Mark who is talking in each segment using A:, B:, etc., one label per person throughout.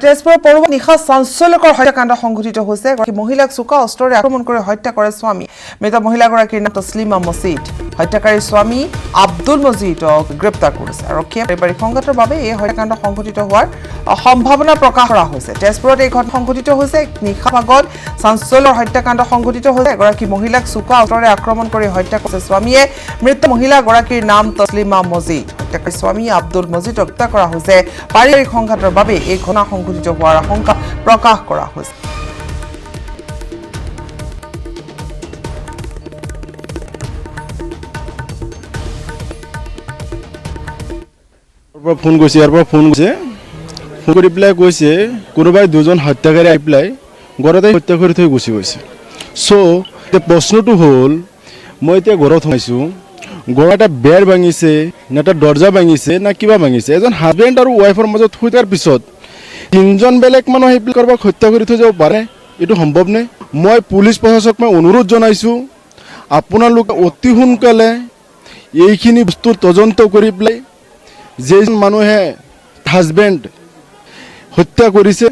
A: তেজপুৰৰ পৰুৱা নিশা চাঞ্চল্যকৰ হত্যাকাণ্ড সংঘটিত হৈছে এগৰাকী মহিলাক চোকা অস্ত্ৰৰে আক্ৰমণ কৰি হত্যা কৰে স্বামী মৃত মহিলাগৰাকীৰ নাম তছলিমা মজিদ হত্যাকাৰী স্বামী আব্দুল মজিদক গ্ৰেপ্তাৰ কৰিছে আৰক্ষীয়ে পাৰিবাৰিক সংঘাতৰ বাবে এই হত্যাকাণ্ড সংঘটিত হোৱাৰ সম্ভাৱনা প্ৰকাশ কৰা হৈছে তেজপুৰত এই ঘটনা সংঘটিত হৈছে নিশা ভাগত চাঞ্চল্যৰ হত্যাকাণ্ড সংঘটিত হৈছে এগৰাকী মহিলাক চোকা অস্ত্ৰৰে আক্ৰমণ কৰি হত্যা কৰিছে স্বামীয়ে মৃত মহিলাগৰাকীৰ নাম তছলিমা মজিদ হত্যাকাৰী স্বামী আব্দুল মজিদক হত্যা কৰা হৈছে পাৰিবাৰিক সংঘাতৰ বাবে এই ঘটনা সংঘটিত হোৱাৰ আশংকা প্ৰকাশ কৰা হৈছে
B: ফোন কৰিছে ইয়াৰ পৰা ফোন কৰি পেলাই কৈছে কোনোবাই দুজন হত্যাকাৰী আহি পেলাই ঘৰতে হত্যা কৰি থৈ গুচি গৈছে চ' প্ৰশ্নটো হ'ল মই এতিয়া ঘৰত সোমাইছোঁ ঘৰ এটা বেৰ ভাঙিছে নে এটা দৰ্জা ভাঙিছে না কিবা ভাঙিছে এজন হাজবেণ্ড আৰু ৱাইফৰ মাজত শুই থকাৰ পিছত তিনিজন বেলেগ মানুহ আহি পেলাই কাৰোবাক হত্যা কৰি থৈ যাব পাৰে এইটো সম্ভৱনে মই পুলিচ প্ৰশাসক মই অনুৰোধ জনাইছোঁ আপোনালোকে অতি সোনকালে এইখিনি বস্তু তদন্ত কৰি পেলাই যেজন মানুহে হাজবেণ্ড হত্যা কৰিছে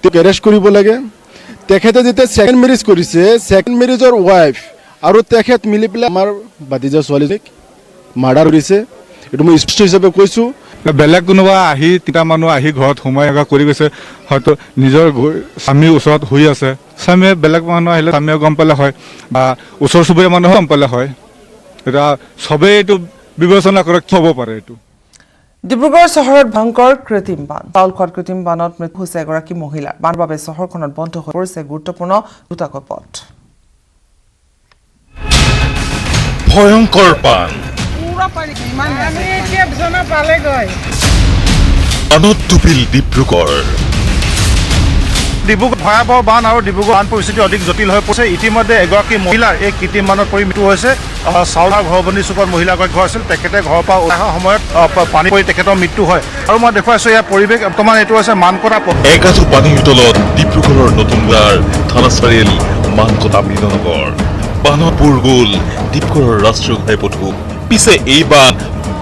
B: তেওঁক এৰেষ্ট কৰিব লাগে তেখেতে যেতিয়া ছেকেণ্ড মেৰেজ কৰিছে ছেকেণ্ড মেৰেজৰ ৱাইফ আৰু তেখেত মিলি পেলাই আমাৰ বাতিজা ছোৱালীক মাৰ্ডাৰ কৰিছে এইটো মই স্পষ্ট হিচাপে কৈছোঁ
C: বেলেগ কোনোবা আহি তিনিটা মানুহ আহি ঘৰত সোমাই কৰি গৈছে হয়তো নিজৰ স্বামীৰ ওচৰত শুই আছে স্বামীয়ে বেলেগ মানুহ আহিলে স্বামীয়ে গম পালে হয় বা ওচৰ চুবুৰীয়া মানুহে গম পালে হয় এতিয়া চবেই এইটো বিবেচনা কৰি থ'ব পাৰে এইটো
A: ডিব্ৰুগড় চহৰত ভয়ংকৰ কৃত্ৰিম বান চাউল খোৱাত কৃত্ৰিম বানত মৃত্যু হৈছে এগৰাকী মহিলাৰ বানৰ বাবে চহৰখনত বন্ধ হৈ পৰিছে গুৰুত্বপূৰ্ণ দুটাকৈ পথ
D: ভয়ংকৰ বান বানত ডুবিল ডিব্ৰুগড়
E: ভয়াবহ বান আৰু ডিব্ৰুগড় বান পৰিস্থিতি অধিক জটিল হৈ পৰিছে ইতিমধ্যে এগৰাকী মহিলাৰ এই কৃত্ৰিম বানত পৰি মৃত্যু হৈছে চাউলাৰ ঘৰবন্দী চুকত মহিলাগৰাকী ঘৰ আছিল তেখেতে ঘৰৰ পৰা ওলাই অহা সময়ত পানী পৰি তেখেতৰ মৃত্যু হয় আৰু মই দেখুৱাইছোঁ ইয়াৰ পৰিৱেশ বৰ্তমান এইটো হৈছে মানকটা
D: একাঠু পানীৰ তলত ডিব্ৰুগড়ৰ নতুন গাঁৱৰ থানা চাৰিআলি মানকটা মিলনগৰ বানত বুৰ গ'ল ডিব্ৰুগড়ৰ ৰাষ্ট্ৰীয় ঘাইপথো পিছে এই বান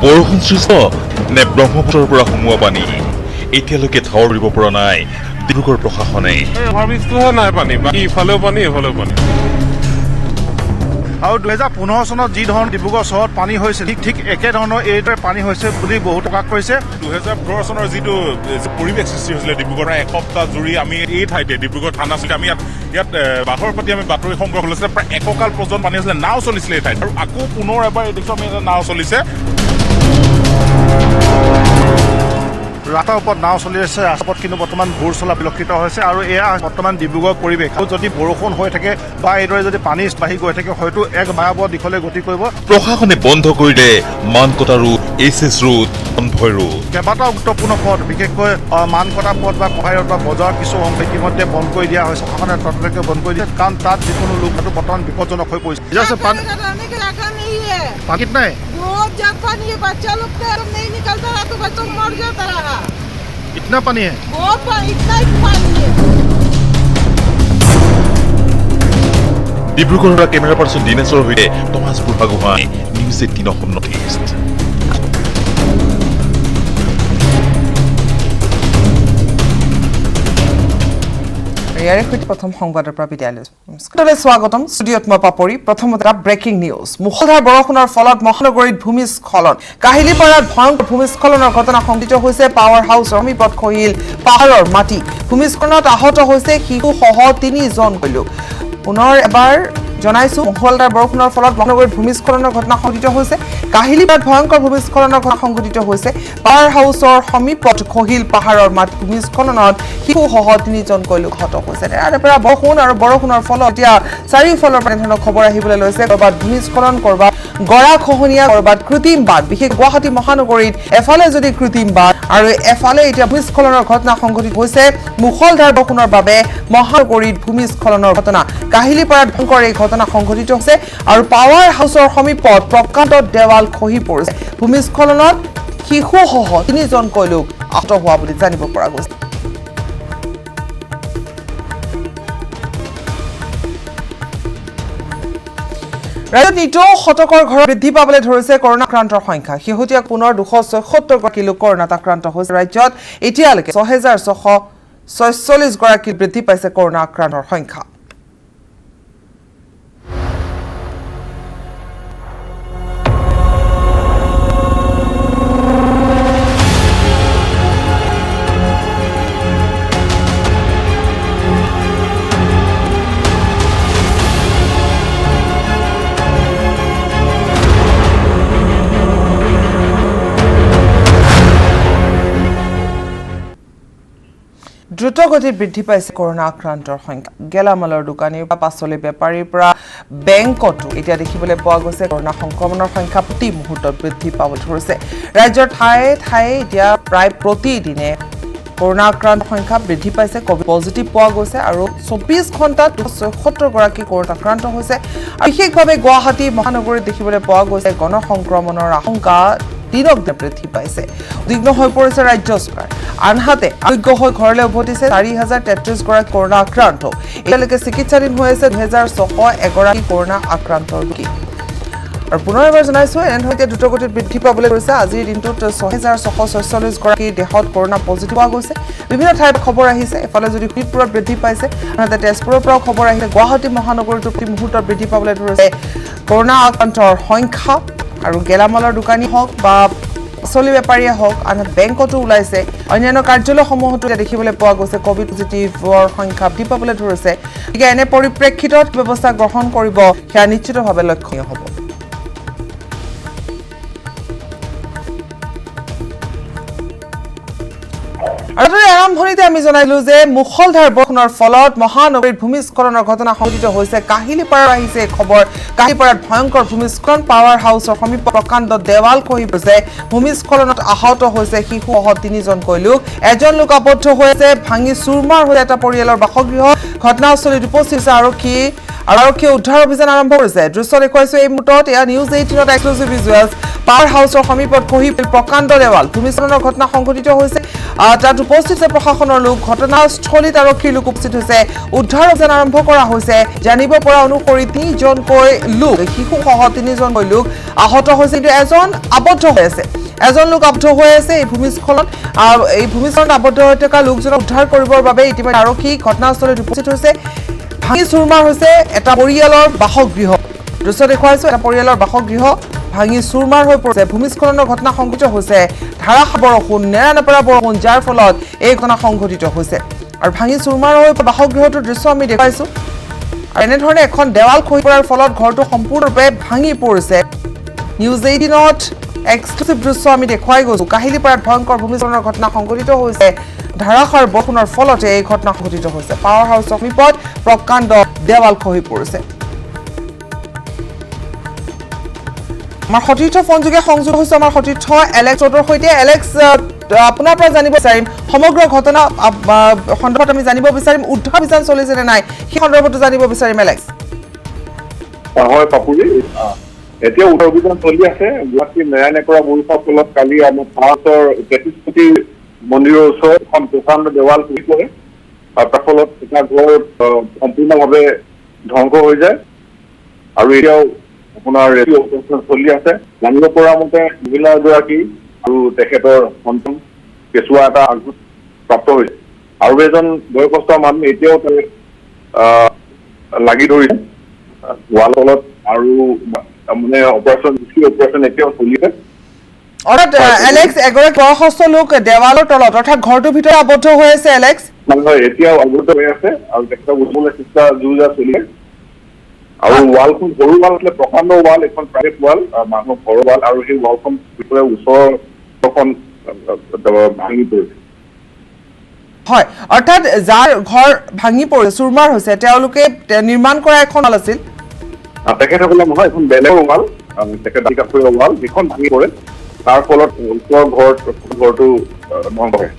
D: বৰষুণ সৃষ্ট নে ব্ৰহ্মপুত্ৰৰ পৰা সোমোৱা পানী এতিয়ালৈকে ঠাৱৰ দিব পৰা নাই ডিব্ৰুগড় প্ৰশাসনে
F: নাই পানী ইফালেও পানী এফালেও পানী
E: আৰু 2015 চনত যি ধৰণৰ ডিব্ৰুগড় চহৰত পানী হৈছিল ঠিক একেধৰণৰ এইদৰে পানী হৈছে বুলি বহুত প্ৰকাশ কৰিছে
F: 2015 চনৰ যিটো পৰিৱেশ সৃষ্টি হৈছিলে ডিব্ৰুগড়ৰ এসপ্তাহ জুৰি আমি এই ঠাইতে ডিব্ৰুগড় থানা আছিল আমি ইয়াত বাঘৰ প্ৰতি আমি বাতৰি সংগ্ৰহ কৰিছিলে প্ৰায় এককাল পৰ্যন্ত পানী হৈছিলে নাও চলিছিলে এই ঠাইত আৰু আকৌ পুনৰ এবাৰ দেখিছোঁ আমি এটা নাও চলিছে
E: ৰাস্তাৰ ওপৰত নাও চলি আছে ৰাস্তাত কিন্তু বৰ্তমান ঘূৰ চলা বিলক্ষিত হৈছে আৰু এয়া বৰ্তমান ডিব্ৰুগড় পৰিৱেশ আৰু যদি বৰষুণ হৈ থাকে বা এইদৰে যদি পানী বাঢ়ি গৈ থাকে হয়তো এক ভয়াৱহ দিশলৈ গতি কৰিব
D: প্ৰশাসনে বন্ধ কৰিলে Mankata road S road convoy road
E: কেইবাটাও গুৰুত্বপূৰ্ণ পথ বিশেষকৈ মানকটা পথ বা কহাইৰত বা বজাৰ কিছু অংশ ইতিমধ্যে বন্ধ কৰি দিয়া হৈছে প্ৰশাসনে তৎকালকে বন্ধ কৰি দিয়ে কাৰণ তাত যিকোনো লোক হয়তো বৰ্তমান বিপদজনক হৈ পৰিছে পানীত নাই
G: जब पानी है बच्चा लोग तो नहीं निकलता रहा तो बच्चों मर जाता रहा
E: इतना पानी है
G: बहुत इतना ही पानी है
D: ডিব্ৰুগড়ৰ কেমেৰা পাৰ্চন দিনেশৰ সৈতে Thomas Buragohain news 18 Assam north east
A: ইয়াৰে সৈতে প্ৰথম সংবাদৰ পৰা বিদায় লৈছো নমস্কাৰ স্বাগতম ষ্টুডিঅ'ত মই পাপৰি প্ৰথমতে ব্ৰেকিং নিউজ মুষলধাৰ বৰষুণৰ ফলত মহানগৰীত ভূমিস্খলন কাহিলীপাৰাত ভয়ংকৰ ভূমিস্খলনৰ ঘটনা সংঘটিত হৈছে পাৱাৰ হাউচৰ সমীপত খহিল পাহাৰৰ মাটি ভূমিস্খলনত আহত হৈছে শিশুসহ 3 জন লোক পুনৰ এবাৰ জনাইছো মুষলধাৰ বৰষুণৰ ফলত মহানগৰীত ভূমিস্খলনৰ ঘটনা সংঘটিত হৈছে কাহিলীপাৰাত ভয়ংকৰ ভূমিস্খলনৰ ঘটনা সংঘটিত হৈছে পাৱাৰ হাউচৰ সমীপত খহিল পাহাৰৰ মাটি ভূমিস্খলনত শিশুসহ 3 জন লোক আহত হৈছে ইয়াৰে পৰা বৰষুণ আৰু বৰষুণৰ ফলত এতিয়া চাৰিওফালৰ পৰা ধৰণৰ খবৰ আহিবলৈ লৈছে কৰবাত ভূমিস্খলন কৰবাত গৰা খহনীয়া কৰবাত কৃত্ৰিম বান বিশেষ গুৱাহাটী মহানগৰীত এফালে যদি কৃত্ৰিম বান আৰু এফালে এতিয়া ভূমিস্খলনৰ ঘটনা সংঘটিত হৈছে মুষলধাৰ বৰষুণৰ বাবে মহানগৰীত ভূমিস্খলনৰ ঘটনা কাহিলীপাৰাত ভয়ংকৰ এই ঘটনা সংঘটিত হৈছে আৰু পাৱাৰ হাউচৰ সমীপত প্ৰকাণ্ড দেৱাল খহি পৰিছে ভূমিস্খলনত শিশুসহ 3 জন লোক আহত হোৱা বুলি জানিব পৰা গৈছে ৰাজ্যত নিতৌ শতকৰ ঘৰ বৃদ্ধি পাবলৈ ধৰিছে কৰোনা আক্ৰান্তৰ সংখ্যা শেহতীয়া পুনৰ 276 গৰাকী লোক কৰোনাত আক্ৰান্ত হৈছে ৰাজ্যত এতিয়ালৈকে 6646 গৰাকী বৃদ্ধি পাইছে কৰোনা আক্ৰান্তৰ সংখ্যা দ্ৰুতগতিত বৃদ্ধি পাইছে কৰোনা আক্ৰান্তৰ সংখ্যা গেলামালৰ দোকানীৰ পৰা পাচলি বেপাৰীৰ পৰা বেংকতো এতিয়া দেখিবলৈ পোৱা গৈছে কৰোনা সংক্ৰমণৰ সংখ্যা প্ৰতি মুহূৰ্তত বৃদ্ধি পাবলৈ ধৰিছে ৰাজ্যৰ ঠায়ে ঠায়ে এতিয়া প্ৰায় প্ৰতিদিনে কৰোনা আক্ৰান্তৰ সংখ্যা বৃদ্ধি পাইছে কোভিড পজিটিভ পোৱা গৈছে আৰু 24 ঘণ্টাত 276 গৰাকী কৰোনা আক্ৰান্ত হৈছে আৰু বিশেষভাৱে গুৱাহাটী মহানগৰীত দেখিবলৈ পোৱা গৈছে গণসংক্ৰমণৰ আশংকা দিনক দিনে বৃদ্ধি পাইছে উদ্বিগ্ন হৈ পৰিছে ৰাজ্য চৰকাৰ আনহাতে আৰোগ্য হৈ ঘৰলৈ উভতিছে 4033 গৰাকী কৰোনা আক্ৰান্ত এতিয়ালৈকে চিকিৎসাধীন হৈ আছে 2601 গৰাকী কৰোনা আক্ৰান্ত ৰোগী আৰু পুনৰ এবাৰ জনাইছো এনেধৰণে দ্ৰুতগতিত বৃদ্ধি পাবলৈ ধৰিছে আজিৰ দিনটোত 6646 গৰাকী দেশত কৰোনা পজিটিভ পোৱা গৈছে বিভিন্ন ঠাইত খবৰ আহিছে এফালে যদি শোণিতপুৰত বৃদ্ধি পাইছে আনহাতে তেজপুৰৰ পৰাও খবৰ আহিছে গুৱাহাটী মহানগৰীতো প্ৰতি মুহূৰ্তত বৃদ্ধি পাবলৈ ধৰিছে কৰোনা আক্ৰান্তৰ সংখ্যা আৰু গেলামালৰ দোকানী হওক বা পাচলি বেপাৰীয়ে হওক আনহাতে বেংকতো ওলাইছে অন্যান্য কাৰ্যালয়সমূহতো দেখিবলৈ পোৱা গৈছে কোভিড পজিটিভৰ সংখ্যা বৃদ্ধি পাবলৈ ধৰিছে গতিকে এনে পৰিপ্ৰেক্ষিতত ব্যৱস্থা গ্ৰহণ কৰিব সেয়া নিশ্চিতভাৱে লক্ষণীয় হ'ব আৰু আৰম্ভণিতে আমি জনাইলো যে মুখলধাৰ বৰষুণৰ ফলত মহানগৰীত ভূমিস্খলনৰ ঘটনা সংঘটিত হৈছে কাহিলীপাৰাৰ আহিছে খবৰ কাহিলীপাৰাত ভয়ংকৰ ভূমিস্খলন পাৱাৰ হাউচৰ সমীপত প্ৰকাণ্ড দেৱাল খহি পৰিছে ভূমিস্খলনত আহত হৈছে শিশুসহ 3জনকৈ লোক এজন লোক আবদ্ধ হৈছে ভাঙি চুৰমাৰ হৈ এটা পৰিয়ালৰ বাসগৃহ ঘটনাস্থলীত উপস্থিত হৈছে আৰক্ষীয়ে উদ্ধাৰ অভিযান আৰম্ভ কৰিছে দৃশ্য দেখুৱাইছো এই মুহূৰ্তত এয়া নিউজ 18ত এক্সক্লুসিভ ভিজুৱেলছ পাৱাৰ হাউচৰ সমীপত খহি প্ৰকাণ্ড দেৱাল ভূমিস্খলনৰ ঘটনা সংঘটিত হৈছে তাত উপস্থিত আছে প্ৰশাসনৰ লোক ঘটনাস্থলীত আৰক্ষীৰ লোক উপস্থিত হৈছে উদ্ধাৰ অভিযান আৰম্ভ কৰা হৈছে জানিব পৰা অনুসৰি 3জনকৈ লোক শিশুসহ 3জনকৈ লোক আহত হৈছে কিন্তু এজন আবদ্ধ হৈ আছে এই ভূমিস্খলনত আবদ্ধ হৈ থকা লোকজনক উদ্ধাৰ কৰিবৰ বাবে ইতিমধ্যে আৰক্ষী ঘটনাস্থলীত উপস্থিত হৈছে ভাঙি চুৰমাৰ হৈছে এটা পৰিয়ালৰ বাসগৃহ দৃশ্য দেখুৱাইছো এটা পৰিয়ালৰ বাসগৃহ ভাঙি চুৰমাৰ হৈ পৰিছে ভূমিস্খলনৰ ঘটনা সংঘটিত হৈছে ধাৰাসাৰ বৰষুণ নেৰানেপেৰা বৰষুণ যাৰ ফলত এই ঘটনা সংঘটিত হৈছে আৰু ভাঙি চুৰমাৰ হৈ বাসগৃহটোৰ দৃশ্য আমি দেখুৱাইছো আৰু এনেধৰণে এখন দেৱাল খহি পৰাৰ ফলত ঘৰটো সম্পূৰ্ণৰূপে ভাঙি পৰিছে নিউজ 18ত এক্সক্লুসিভ দৃশ্য আমি দেখুৱাই গৈছো কাহিলীপাৰাত ভয়ংকৰ ভূমিস্খলনৰ ঘটনা সংঘটিত হৈছে ধাৰাসাৰ বৰষুণৰ ফলতে এই ঘটনা সংঘটিত হৈছে পাৱাৰ হাউচৰ সমীপত প্ৰকাণ্ড দেৱাল খহি পৰিছে আমাৰ সতীৰ্থ ফোনযোগে সংযোগ হৈছে আমাৰ সতীৰ্থ এলেক্স ৰডৰ সৈতে এলেক্স আপোনাৰ পৰা জানিব বিচাৰিম সমগ্ৰ ঘটনা সন্দৰ্ভত আমি জানিব বিচাৰিম উদ্ধাৰ অভিযান চলিছে নে নাই সেই সন্দৰ্ভতো জানিব বিচাৰিম এলেক্স
H: হয় পাপুজি এতিয়া উদ্ধাৰ অভিযান চলি আছে গুৱাহাটী নেৰানেপেৰা বৰষুণৰ ফলত কালি আমাৰ ভাৰতৰ 33 কোটি মন্দিৰৰ ওচৰত এখন প্ৰকাণ্ড দেৱাল খহি পৰে আৰু তাৰ ফলত এটা ঘৰ সম্পূৰ্ণভাৱে ধ্বংস হৈ যায় আৰু এতিয়াও আপোনাৰ ৰেস্কিউ অপাৰেশ্যন চলি আছে জানিব পৰা মতে মহিলা এগৰাকী আৰু তেখেতৰ সন্তান কেঁচুৱা এটা আঘাত প্ৰাপ্ত হৈছে আৰু এজন বয়সস্থ মানুহ এতিয়াও লাগি ধৰিছে ৱালৰ তলত আৰু মানে অপাৰেশ্যন এতিয়াও চলি আছে
A: অৰ্থাৎ এলেক্স এগৰাকী বয়সস্থ লোক দেৱালৰ তলত অৰ্থাৎ ঘৰটোৰ ভিতৰত আবদ্ধ হৈ আছে এলেক্স
H: হয় এতিয়াও আবদ্ধ হৈ আছে আৰু তেখেতক উঠাবলৈ চেষ্টা যুঁজা চলি আছে আৰু ৱালখন সৰু ৱাল আছিলে প্ৰকাণ্ড ৱাল এখন প্ৰাইভেট ৱাল মানুহৰ ঘৰৰ ৱাল আৰু সেই ৱালখন ভিতৰে ওচৰখন ভাঙি পৰিছে
A: হয় অৰ্থাৎ যাৰ ঘৰ ভাঙি পৰিছে চুৰমাৰ হৈছে তেওঁলোকে নিৰ্মাণ কৰা এখন ৱাল আছিল
H: তেখেতসকলে নহয় এখন বেলেগৰ ৱাল তেখেত ৱাল যিখন ভাঙি পৰে তাৰ ফলত ওচৰৰ ঘৰটো ধ্বংস হয়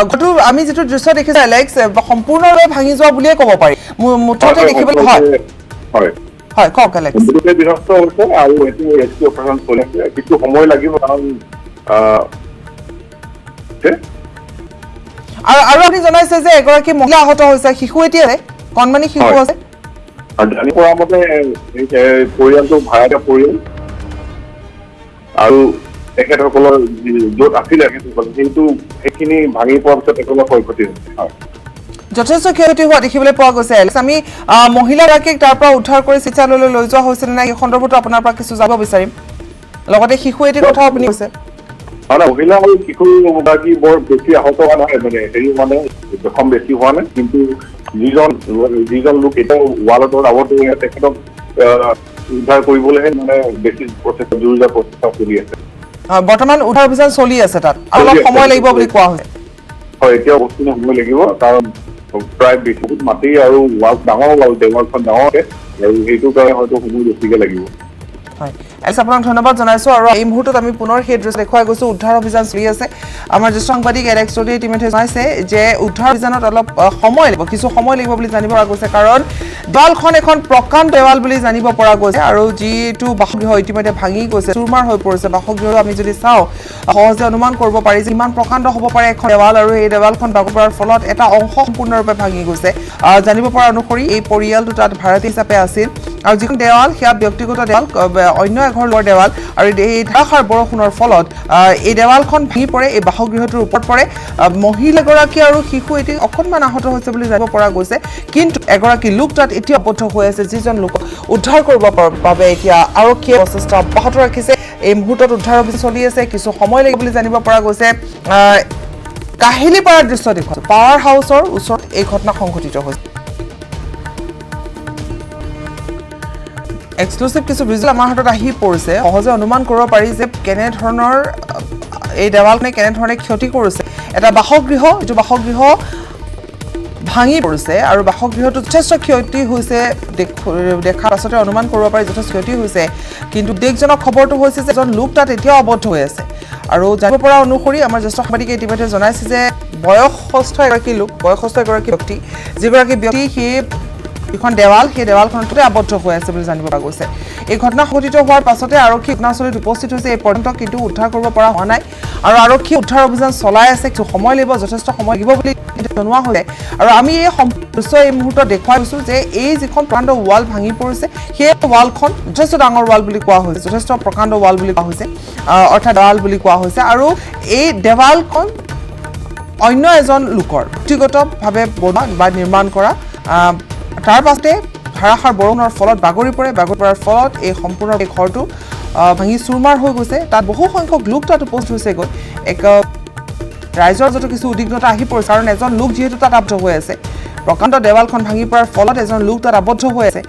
A: ঘৰটো আমি যিটো দৃশ্য দেখিছো এলেক্স সম্পূৰ্ণৰূপে ভাঙি যোৱা বুলিয়ে ক'ব পাৰি মুঠতে দেখিবলৈ হয় হয় কওক এলেক্স
H: বিনষ্ট হৈছে আৰু এইটো ৰেস্কিউ অপাৰেশ্যন চলি আছে কিছু সময় লাগিব কাৰণ
A: আৰু আপুনি জনাইছে যে এগৰাকী মহিলা আহত হৈছে শিশু এতিয়া কণমানি শিশু আছে
H: আৰু জানি পৰা মতে পৰিয়ালটো ভাড়াতীয়া পৰিয়াল আৰু তেখেতসকলৰ য'ত আছিলে সেইটো সেইখিনি ভাঙি পোৱাৰ পিছত তেখেতৰ ক্ষয়ক্ষতি হৈছে হয়
A: যথেষ্ট ক্ষয়ক্ষতি হোৱা দেখিবলৈ পোৱা গৈছে আমি মহিলাগৰাকীক তাৰ পৰা উদ্ধাৰ কৰি চিকিৎসালয়লৈ লৈ যোৱা হৈছিল নাই এই সন্দৰ্ভতো আপোনাৰ পৰা কিছু জানিব বিচাৰিম লগতে শিশু এটি কথা আপুনি কৈছে
H: মানে মহিলা আৰু শিশুগৰাকী বৰ বেছি আহত হোৱা নাই মানে হেৰি মানে জখম বেছি হোৱা নাই কিন্তু যিজন লোক এতিয়াও ৱালত আৱদ্ধ হৈ আছে তেখেতক উদ্ধাৰ কৰিবলৈহে মানে বেছি জৰুৰীয়া প্ৰচেষ্টা চলি আছে
A: বৰ্তমান উদ্ধাৰ অভিযান চলি আছে তাত আৰু অলপ সময় লাগিব বুলি কোৱা হৈছে
H: হয় এতিয়াও বস্তুখিনি সময় লাগিব কাৰণ প্ৰায় বহুত মাটি আৰু ৱাল ডাঙৰ ৱাল দেৱালখন ডাঙৰকে আৰু সেইটো কাৰণে হয়তো সময় বেছিকে লাগিব
A: হয় আপোনাক ধন্যবাদ জনাইছো আৰু এই মুহূৰ্তত আমি পুনৰ সেই দৃশ্য দেখুৱাই গৈছো উদ্ধাৰ অভিযান চলি আছে আমাৰ জ্যেষ্ঠ সাংবাদিক এলেক্স চৌধুৰীয়ে ইতিমধ্যে জনাইছে যে উদ্ধাৰ অভিযানত অলপ সময় লাগিব কিছু সময় লাগিব বুলি জানিব পৰা গৈছে কাৰণ দেৱালখন এখন প্ৰকাণ্ড দেৱাল বুলি জানিব পৰা গৈছে আৰু যিটো বাসগৃহ ইতিমধ্যে ভাঙি গৈছে চুৰমাৰ হৈ পৰিছে বাসগৃহ আমি যদি চাওঁ সহজে অনুমান কৰিব পাৰি যে ইমান প্ৰকাণ্ড হ'ব পাৰে এখন দেৱাল আৰু এই দেৱালখন বাগৰ পৰাৰ ফলত এটা অংশ সম্পূৰ্ণৰূপে ভাঙি গৈছে জানিব পৰা অনুসৰি এই পৰিয়ালটো তাত ভাড়াতীয়া হিচাপে আছিল আৰু যিখন দেৱাল সেয়া ব্যক্তিগত দেৱাল অন্য এঘৰ লোৱাৰ দেৱাল আৰু এই ধাৰাসাৰ বৰষুণৰ ফলত এই দেৱালখন ভাঙি পৰে এই বাসগৃহটোৰ ওপৰত পৰে মহিলাগৰাকী আৰু শিশু এটি অকণমান আহত হৈছে বুলি জানিব পৰা গৈছে কিন্তু এগৰাকী লোক তাত এতিয়া আবদ্ধ হৈ আছে যিজন লোকক উদ্ধাৰ কৰিবৰ বাবে এতিয়া আৰক্ষীয়ে প্ৰচেষ্টা অব্যাহত ৰাখিছে এই মুহূৰ্তত উদ্ধাৰ অভিযান চলি আছে কিছু সময় লাগিব বুলি জানিব পৰা গৈছে কাহিলীপাৰাৰ দৃশ্য দেখুৱাইছো পাৱাৰ হাউচৰ ওচৰত এই ঘটনা সংঘটিত হৈছে এক্সক্লুসিভ কিছু ভিজুৱেল আমাৰ হাতত আহি পৰিছে সহজে অনুমান কৰিব পাৰি যে কেনে ধৰণৰ এই দেৱালখনে কেনে ধৰণে ক্ষতি কৰিছে এটা বাসগৃহ যিটো বাসগৃহ ভাঙি পৰিছে আৰু বাসগৃহটো যথেষ্ট ক্ষতি হৈছে দেখাৰ পাছতে অনুমান কৰিব পাৰি যথেষ্ট ক্ষতি হৈছে কিন্তু উদ্বেগজনক খবৰটো হৈছে যে এজন লোক তাত এতিয়াও আবদ্ধ হৈ আছে আৰু জানিব পৰা অনুসৰি আমাৰ জ্যেষ্ঠ সাংবাদিকে ইতিমধ্যে জনাইছে যে বয়সস্থ এগৰাকী ব্যক্তি যিগৰাকী ব্যক্তি সেই এখন দেৱাল সেই দেৱালখনতে আবদ্ধ হৈ আছে বুলি জানিব পৰা গৈছে এই ঘটনা সংঘটিত হোৱাৰ পাছতে আৰক্ষী ঘটনাস্থলীত উপস্থিত হৈছে এই পৰ্যন্ত কিন্তু উদ্ধাৰ কৰিব পৰা হোৱা নাই আৰু আৰক্ষী উদ্ধাৰ অভিযান চলাই আছে কিছু সময় লাগিব যথেষ্ট সময় লাগিব বুলি জনোৱা হৈছে আৰু আমি এই দৃশ্য এই মুহূৰ্তত দেখুৱাই গৈছোঁ যে এই যিখন প্ৰকাণ্ড ৱাল ভাঙি পৰিছে সেই ৱালখন যথেষ্ট ডাঙৰ ৱাল বুলি কোৱা হৈছে যথেষ্ট প্ৰকাণ্ড ৱাল বুলি কোৱা হৈছে অৰ্থাৎ দেৱাল বুলি কোৱা হৈছে আৰু এই দেৱালখন অন্য এজন লোকৰ ব্যক্তিগতভাৱে বনোৱা বা নিৰ্মাণ কৰা তাৰ পাছতে ধাৰাসাৰ বৰষুণৰ ফলত বাগৰি পৰাৰ ফলত এই সম্পূৰ্ণ এই ঘৰটো ভাঙি চুৰমাৰ হৈ গৈছে তাত বহু সংখ্যক লোক তাত উপস্থিত হৈছেগৈ এক ৰাইজৰ য'ত কিছু উদ্বিগ্নতা আহি পৰিছে কাৰণ এজন লোক যিহেতু তাত আবদ্ধ হৈ আছে প্ৰকাণ্ড দেৱালখন ভাঙি পৰাৰ ফলত এজন লোক তাত আবদ্ধ হৈ আছে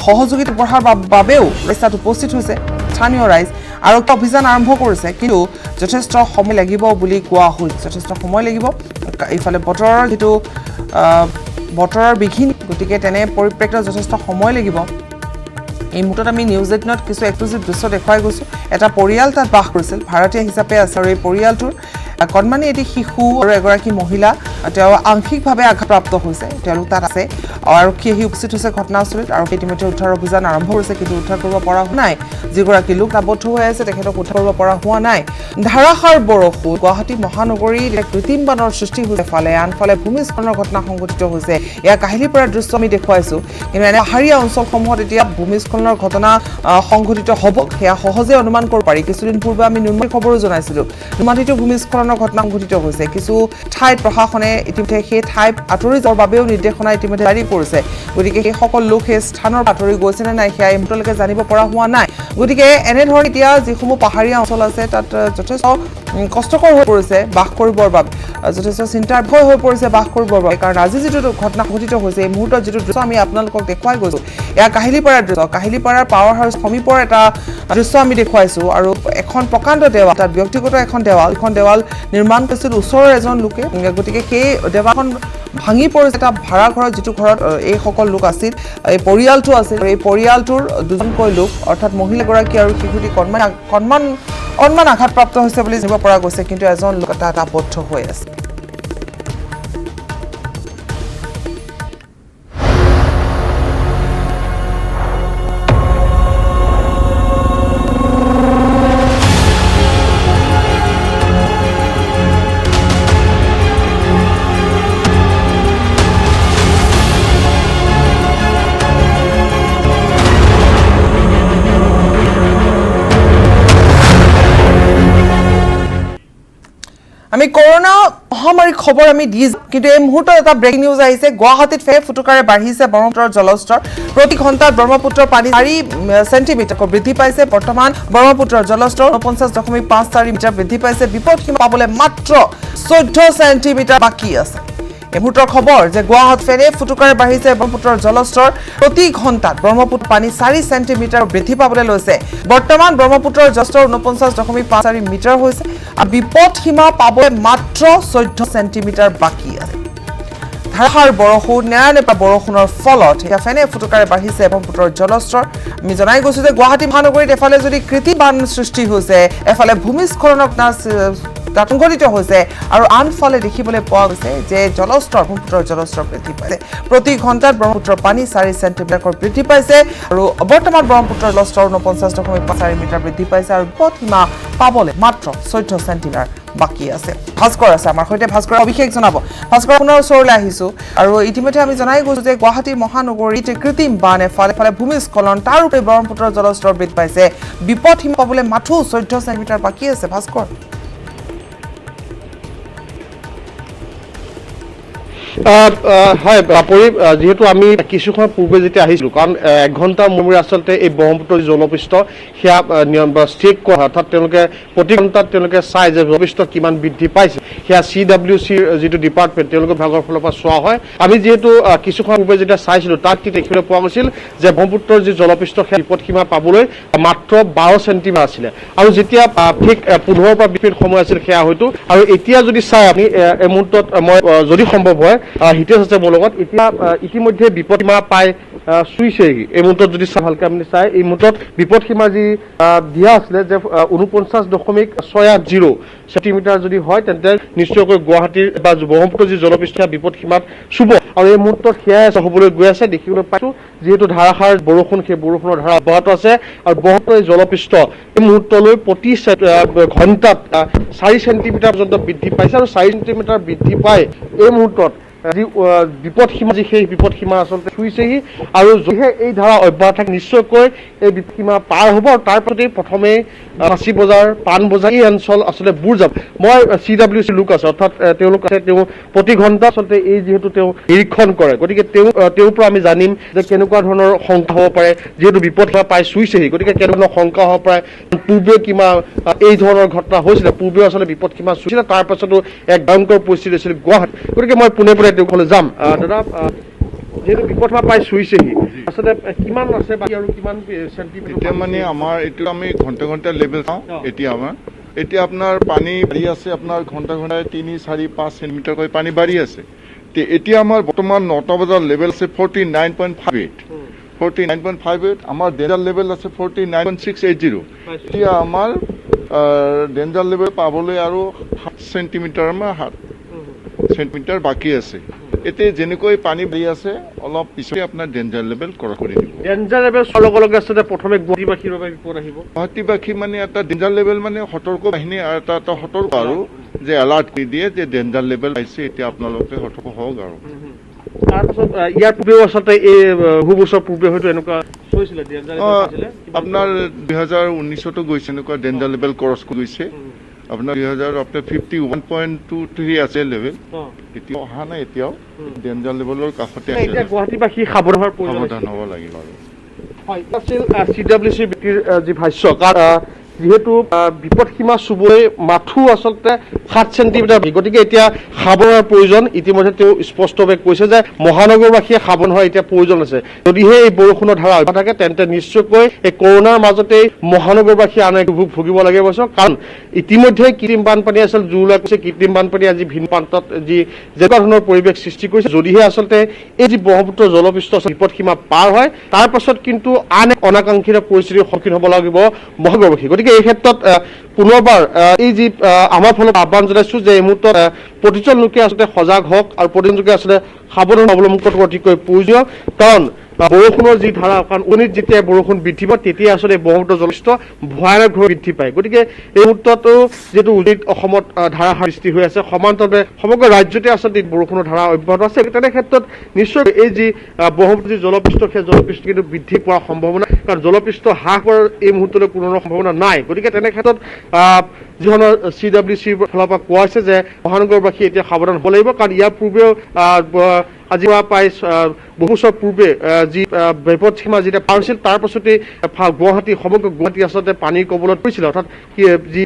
A: সহযোগিতা বঢ়াৰ বাবেও তাত উপস্থিত হৈছে স্থানীয় ৰাইজ আৰক্ষী অভিযান আৰম্ভ কৰিছে কিন্তু যথেষ্ট সময় লাগিব বুলি কোৱা হৈছে যথেষ্ট সময় লাগিব এইফালে বতৰৰ বিঘিনি গতিকে তেনে পৰিপ্ৰেক্ষিতত যথেষ্ট সময় লাগিব এই মুহূৰ্তত আমি নিউজ 18ত কিছু এক্সক্লুসিভ দৃশ্য দেখুৱাই গৈছোঁ এটা পৰিয়াল তাত বাস কৰিছিল ভাড়াতীয়া হিচাপে আছে আৰু এই পৰিয়ালটোৰ কণমানি এটি শিশু আৰু এগৰাকী মহিলা তেওঁ আংশিকভাৱে আঘাতপ্ৰাপ্ত হৈছে তেওঁলোক তাত আছে আৰক্ষী আহি উপস্থিত হৈছে ঘটনাস্থলীত আৰু ইতিমধ্যে উদ্ধাৰ অভিযান আৰম্ভ কৰিছে কিন্তু উদ্ধাৰ কৰিব পৰা হোৱা নাই যিগৰাকী লোক আবদ্ধ হৈ আছে তেখেতক উদ্ধাৰ কৰিব পৰা হোৱা নাই ধাৰাসাৰ বৰষুণ গুৱাহাটী মহানগৰীত এক কৃত্ৰিম বানৰ সৃষ্টি হৈছে আনফালে ভূমিস্খলনৰ ঘটনা সংঘটিত হৈছে এয়া কাহিলীপাৰাৰ দৃশ্য আমি দেখুৱাইছোঁ কিন্তু এনে পাহাৰীয়া অঞ্চলসমূহত এতিয়া ভূমিস্খলনৰ ঘটনা সংঘটিত হ'ব সেয়া সহজে অনুমান কৰিব পাৰি কিছুদিন পূৰ্বে আমি নুনমাটিৰ খবৰো জনাইছিলোঁ নুনমাটিতো ভূমিস্খলনৰ ঘটনা সংঘটিত হৈছে কিছু ঠাইত প্ৰশাসনে ইতিমধ্যে সেই ঠাই আঁতৰি যোৱাৰ বাবেও নিৰ্দেশনা ইতিমধ্যে জাৰি কৰিছে গতিকে সেই সকল লোক সেই স্থানৰ আঁতৰি গৈছে নে নাই সেয়া এই মুহূৰ্তলৈকে জানিব পৰা হোৱা নাই গতিকে এনেধৰণে এতিয়া যিসমূহ পাহাৰীয়া অঞ্চল আছে তাত যথেষ্ট কষ্টকৰ হৈ পৰিছে বাস কৰিবৰ বাবে যথেষ্ট চিন্তাৰ ভয় হৈ পৰিছে বাস কৰিবৰ বাবে কাৰণ আজি যিটো ঘটনা সংঘটিত হৈছে এই মুহূৰ্তত যিটো দৃশ্য আমি আপোনালোকক দেখুৱাই গৈছোঁ এয়া কাহিলীপাৰাৰ দৃশ্য কাহিলীপাৰাৰ পাৱাৰ হাউচ সমীপৰ এটা দৃশ্য আমি দেখুৱাইছোঁ আৰু এখন প্ৰকাণ্ড দেৱাল তাত ব্যক্তিগত এখন দেৱাল নিৰ্মাণ কৰিছিল ওচৰৰ এজন লোকে গতিকে সেই দেৱালখন ভাঙি পৰিছে এটা ভাড়া ঘৰত যিটো ঘৰত এইসকল লোক আছিল এই পৰিয়ালটো আছিল এই পৰিয়ালটোৰ দুজনকৈ লোক অৰ্থাৎ মহিলাগৰাকী আৰু শিশুটি অকণমান আঘাতপ্ৰাপ্ত হৈছে বুলি জানিব পৰা গৈছে কিন্তু এজন লোক তাত আবদ্ধ হৈ আছে আমি কৰোনা মহামাৰীৰ খবৰ আমি দি কিন্তু এই মুহূৰ্তত এটা ব্ৰেকিং নিউজ আহিছে গুৱাহাটীত ফেৰ ফুটুকাৰে বাঢ়িছে ব্ৰহ্মপুত্ৰৰ জলস্তৰ প্ৰতি ঘণ্টাত ব্ৰহ্মপুত্ৰৰ পানী 4 সেণ্টিমিটাৰ বৃদ্ধি পাইছে বৰ্তমান ব্ৰহ্মপুত্ৰৰ জলস্তৰ 49.54 মিটাৰ বৃদ্ধি পাইছে বিপদসীমা পাবলৈ মাত্ৰ 14 সেণ্টিমিটাৰ বাকী আছে এই মুহূৰ্তৰ খবৰ যে গুৱাহাটীত ফেৰ ফুটুকাৰে বাঢ়িছে ব্ৰহ্মপুত্ৰৰ জলস্তৰ প্ৰতি ঘণ্টাত ব্ৰহ্মপুত্ৰ পানী 4 সেণ্টিমিটাৰ বৃদ্ধি পাবলৈ লৈছে বৰ্তমান ব্ৰহ্মপুত্ৰৰ জলস্তৰ 49.54 মিটাৰ হৈছে আৰু বিপদসীমা পাবলৈ মাত্ৰ 14 সেণ্টিমিটাৰ বাকী আছে ধাৰাসাৰ বৰষুণ নেৰানেপেৰা বৰষুণৰ ফলত এতিয়া ফেনে ফুটুকাৰে বাঢ়িছে ব্ৰহ্মপুত্ৰৰ জলস্তৰ আমি জনাই গৈছো যে গুৱাহাটী মহানগৰীত এফালে যদি কৃত্ৰিম বান সৃষ্টি হৈছে এফালে ভূমিস্খলনক সংঘটিত হৈছে আৰু আনফালে দেখিবলৈ পোৱা গৈছে যে জলস্তৰ ব্ৰহ্মপুত্ৰৰ জলস্তৰ বৃদ্ধি পাইছে প্ৰতি ঘণ্টাত ব্ৰহ্মপুত্ৰৰ পানী 4 সেণ্টিমিটাৰ বৃদ্ধি পাইছে আৰু বৰ্তমান ব্ৰহ্মপুত্ৰৰ জলস্তৰ 49.54 মিটাৰ বৃদ্ধি পাইছে আৰু বিপদসীমা পাবলৈ মাত্ৰ 14 সেণ্টিমিটাৰ বাকী আছে ভাস্কৰ আছে আমাৰ সৈতে ভাস্কৰ অভিষেক জনাব ভাস্কৰ পুনৰ ওচৰলৈ আহিছো আৰু ইতিমধ্যে আমি জনাই গৈছো যে গুৱাহাটী মহানগৰীত কৃত্ৰিম বান এফালে ভূমিস্খলন তাৰ উপৰি ব্ৰহ্মপুত্ৰৰ জলস্তৰ বৃদ্ধি পাইছে বিপদসীমা পাবলৈ মাত্ৰ 14 সেণ্টিমিটাৰ বাকী আছে ভাস্কৰ
I: হয় বাপৰি যেহেতু আমি কিছু সময় পূৰ্বে যেতিয়া আহিছিলোঁ কাৰণ 1 ঘণ্টা মূৰে আচলতে এই ব্ৰহ্মপুত্ৰৰ জলপৃষ্ঠ সেয়া ষ্টেক কৰা অৰ্থাৎ তেওঁলোকে প্ৰতি ঘণ্টাত তেওঁলোকে চাই যে জলপৃষ্ঠ কিমান বৃদ্ধি পাইছে সেয়া CWCৰ যিটো ডিপাৰ্টমেণ্ট তেওঁলোকৰ ভাগৰ ফালৰ পৰা চোৱা হয় আমি যিহেতু কিছু সময় পূৰ্বে যেতিয়া চাইছিলোঁ তাত কি দেখিবলৈ পোৱা গৈছিল যে ব্ৰহ্মপুত্ৰৰ যি জলপৃষ্ঠ সেয়া বিপদসীমা পাবলৈ মাত্ৰ 12 সেণ্টিমিটাৰ আছিলে আৰু যেতিয়া ঠিক 15 পৰা 20 মিনিট সময় আছিল সেয়া হয়তো আৰু এতিয়া যদি চাই আপুনি এই মুহূৰ্তত মই যদি সম্ভৱ হয় হিতেশ আছে মোৰ লগত এতিয়া ইতিমধ্যে বিপদসীমা পাই চুইছেহি এই মুহূৰ্তত যদি ভালকে আপুনি চাই এই মুহূৰ্তত বিপদসীমা যি দিয়া আছিলে যে 49.60 সেণ্টিমিটাৰ যদি হয় তেন্তে নিশ্চয়কৈ গুৱাহাটীৰ বা ব্ৰহ্মপুত্ৰৰ যি জলপৃষ্ঠ বিপদসীমাত চুব আৰু এই মুহূৰ্তত সেয়াই হ'বলৈ গৈ আছে দেখিবলৈ পাইছোঁ যিহেতু ধাৰাসাৰ বৰষুণ সেই বৰষুণৰ ধাৰা অব্যাহত আছে আৰু ব্ৰহ্মপুত্ৰৰ জলপৃষ্ঠ এই মুহূৰ্তলৈ প্ৰতি ঘণ্টাত 4 সেণ্টিমিটাৰ পৰ্যন্ত বৃদ্ধি পাইছে আৰু 4 সেণ্টিমিটাৰ বৃদ্ধি পাই এই মুহূৰ্তত যি বিপদসীমা যি সেই বিপদসীমা আচলতে চুইছেহি আৰু যদিহে এই ধাৰা অব্যাহত থাকে নিশ্চয়কৈ এই বিপদসীমা পাৰ হ'ব আৰু তাৰ প্ৰতি প্ৰথমেই ফাঁচী বজাৰ পাণ বজাৰ এই অঞ্চল আচলতে বুৰ যাব মই CWC লোক আছে অৰ্থাৎ তেওঁলোক আছে তেওঁ প্ৰতি ঘণ্টা আচলতে এই যিহেতু তেওঁ নিৰীক্ষণ কৰে গতিকে তেওঁৰ পৰা আমি জানিম যে কেনেকুৱা ধৰণৰ শংকা হ'ব পাৰে যিহেতু বিপদসীমা পাই চুইছেহি গতিকে কেনেকুৱা শংকা হ'ব পাৰে পূৰ্বেও কিমান এই ধৰণৰ ঘটনা হৈছিলে পূৰ্বেও আচলতে বিপদসীমা চুইছিলে তাৰ পাছতো এক ভয়ংকৰ পৰিস্থিতি হৈছিল গুৱাহাটী গতিকে মই পোনে তেওঁকলৈ যাম দাদা যেহেতু বিপদসীমা পাই চুইছেহি আচলতে কিমান আছে বা আৰু কিমান সেণ্টিমিটাৰ
J: এতিয়া মানে আমাৰ এইটো আমি ঘণ্টা লেভেল চাওঁ এতিয়া আপোনাৰ পানী বাঢ়ি আছে আপোনাৰ ঘণ্টাই 3, 4, 5 সেণ্টিমিটাৰকৈ পানী বাঢ়ি আছে এতিয়া আমাৰ বৰ্তমান 9টা বজাৰ লেভেল আছে 49.58 আমাৰ ডেঞ্জাৰ লেভেল আছে 49.680 এতিয়া আমাৰ ডেঞ্জাৰ লেভেল পাবলৈ আৰু 7 সেণ্টিমিটাৰ বাকী আছে এতিয়া যেনেকৈ পানী বাঢ়ি আছে অলপ পিছতে আপোনাৰ ডেঞ্জাৰ লেভেল ক্ৰছ কৰি দিব
I: ডেঞ্জাৰ লেভেল চোৱাৰ লগে লগে আচলতে প্ৰথমে গুৱাহাটীবাসীৰ বাবে বিপদ আহিব
J: গুৱাহাটীবাসী মানে এটা ডেঞ্জাৰ লেভেল মানে সতৰ্ক বাহিনী আৰু এটা সতৰ্ক আৰু যে এলাৰ্ট কৰি দিয়ে যে ডেঞ্জাৰ লেভেল আহিছে এতিয়া আপোনালোকে সতৰ্ক হওক আৰু
I: তাৰপাছত ইয়াৰ পূৰ্বেও আচলতে এই বহু বছৰ পূৰ্বে হয়তো এনেকুৱা হৈছিলে
J: আপোনাৰ 2019তো গৈছে এনেকুৱা ডেঞ্জাৰ লেভেল ক্ৰছ গৈছে আপোনাৰ 51.23 আছে লেভেল এতিয়া অহা নাই এতিয়াও ডেঞ্জাৰ লেভেলৰ কাষতে আছে
I: এতিয়া গুৱাহাটীবাসী সাৱধান
J: হ'ব লাগিব আৰু
I: হয় আছিল CWC ব্যক্তিৰ যি ভাষ্য যিহেতু বিপদসীমা চুবলৈ মাথো আচলতে 7 সেণ্টিমিটাৰ গতিকে এতিয়া সাৱধানৰ প্ৰয়োজন ইতিমধ্যে তেওঁ স্পষ্টভাৱে কৈছে যে মহানগৰবাসীয়ে সাৱধান হোৱাৰ এতিয়া প্ৰয়োজন আছে যদিহে এই বৰষুণৰ ধাৰা অব্যাহত থাকে তেন্তে নিশ্চয়কৈ এই কৰোণাৰ মাজতেই মহানগৰবাসীয়ে আন এক দুৰ্ভোগ ভুগিব লাগিব কাৰণ ইতিমধ্যে কৃত্ৰিম বানপানী আছিল জুলাই কৈছে কৃত্ৰিম বানপানী আজি ভিন প্ৰান্তত যি যেনেকুৱা ধৰণৰ পৰিৱেশ সৃষ্টি কৰিছে যদিহে আচলতে এই যি ব্ৰহ্মপুত্ৰৰ জলপৃষ্ঠ বিপদসীমা পাৰ হয় তাৰ পাছত কিন্তু আন এক অনাকাংক্ষিত পৰিস্থিতিৰ সন্মুখীন হ'ব লাগিব মহানগৰবাসী গতিকে এই ক্ষেত্ৰত পুনৰবাৰ এই যি আমাৰ ফালত আহ্বান জনাইছোঁ যে এই মুহূৰ্তত প্ৰতিজন লোকে আচলতে সজাগ হওক আৰু প্ৰতিজন লোকে আচলতে সাৱধান অৱলম্বন কৰাটো অতিকৈ প্ৰয়োজনীয় কাৰণ বৰষুণৰ যি ধাৰা কাৰণ উৰণিত যেতিয়া বৰষুণ বৃদ্ধি পায় তেতিয়া আচলতে ব্ৰহ্মপুত্ৰৰ জলপৃষ্ঠ ভয়ানকভাৱে বৃদ্ধি পায় গতিকে এই মুহূৰ্ততো যিহেতু উৰণিত অসমত ধাৰাসাৰ সৃষ্টি হৈ আছে সমান্তৰালভাৱে সমগ্ৰ ৰাজ্যতে আচলতে বৰষুণৰ ধাৰা অব্যাহত আছে তেনে ক্ষেত্ৰত নিশ্চয় এই যি ব্ৰহ্মপুত্ৰৰ যি জলপৃষ্ঠ সেই জলপৃষ্ঠ কিন্তু বৃদ্ধি পোৱাৰ সম্ভাৱনা কাৰণ জলপৃষ্ঠ হ্ৰাস হোৱাৰ এই মুহূৰ্তলৈ কোনো সম্ভাৱনা নাই গতিকে তেনে ক্ষেত্ৰত যিখনৰ CWCৰ ফালৰ পৰা কোৱা হৈছে যে মহানগৰবাসী এতিয়া সাৱধান হ'ব লাগিব, কাৰণ ইয়াৰ পূৰ্বেও আজিৰ পৰা প্ৰায় বহু বছৰ পূৰ্বে যি বিপদসীমা যেতিয়া পাৰ হৈছিল তাৰ পাছতেই সমগ্ৰ গুৱাহাটী আচলতে পানীৰ কবলত পৰিছিল, অৰ্থাৎ যি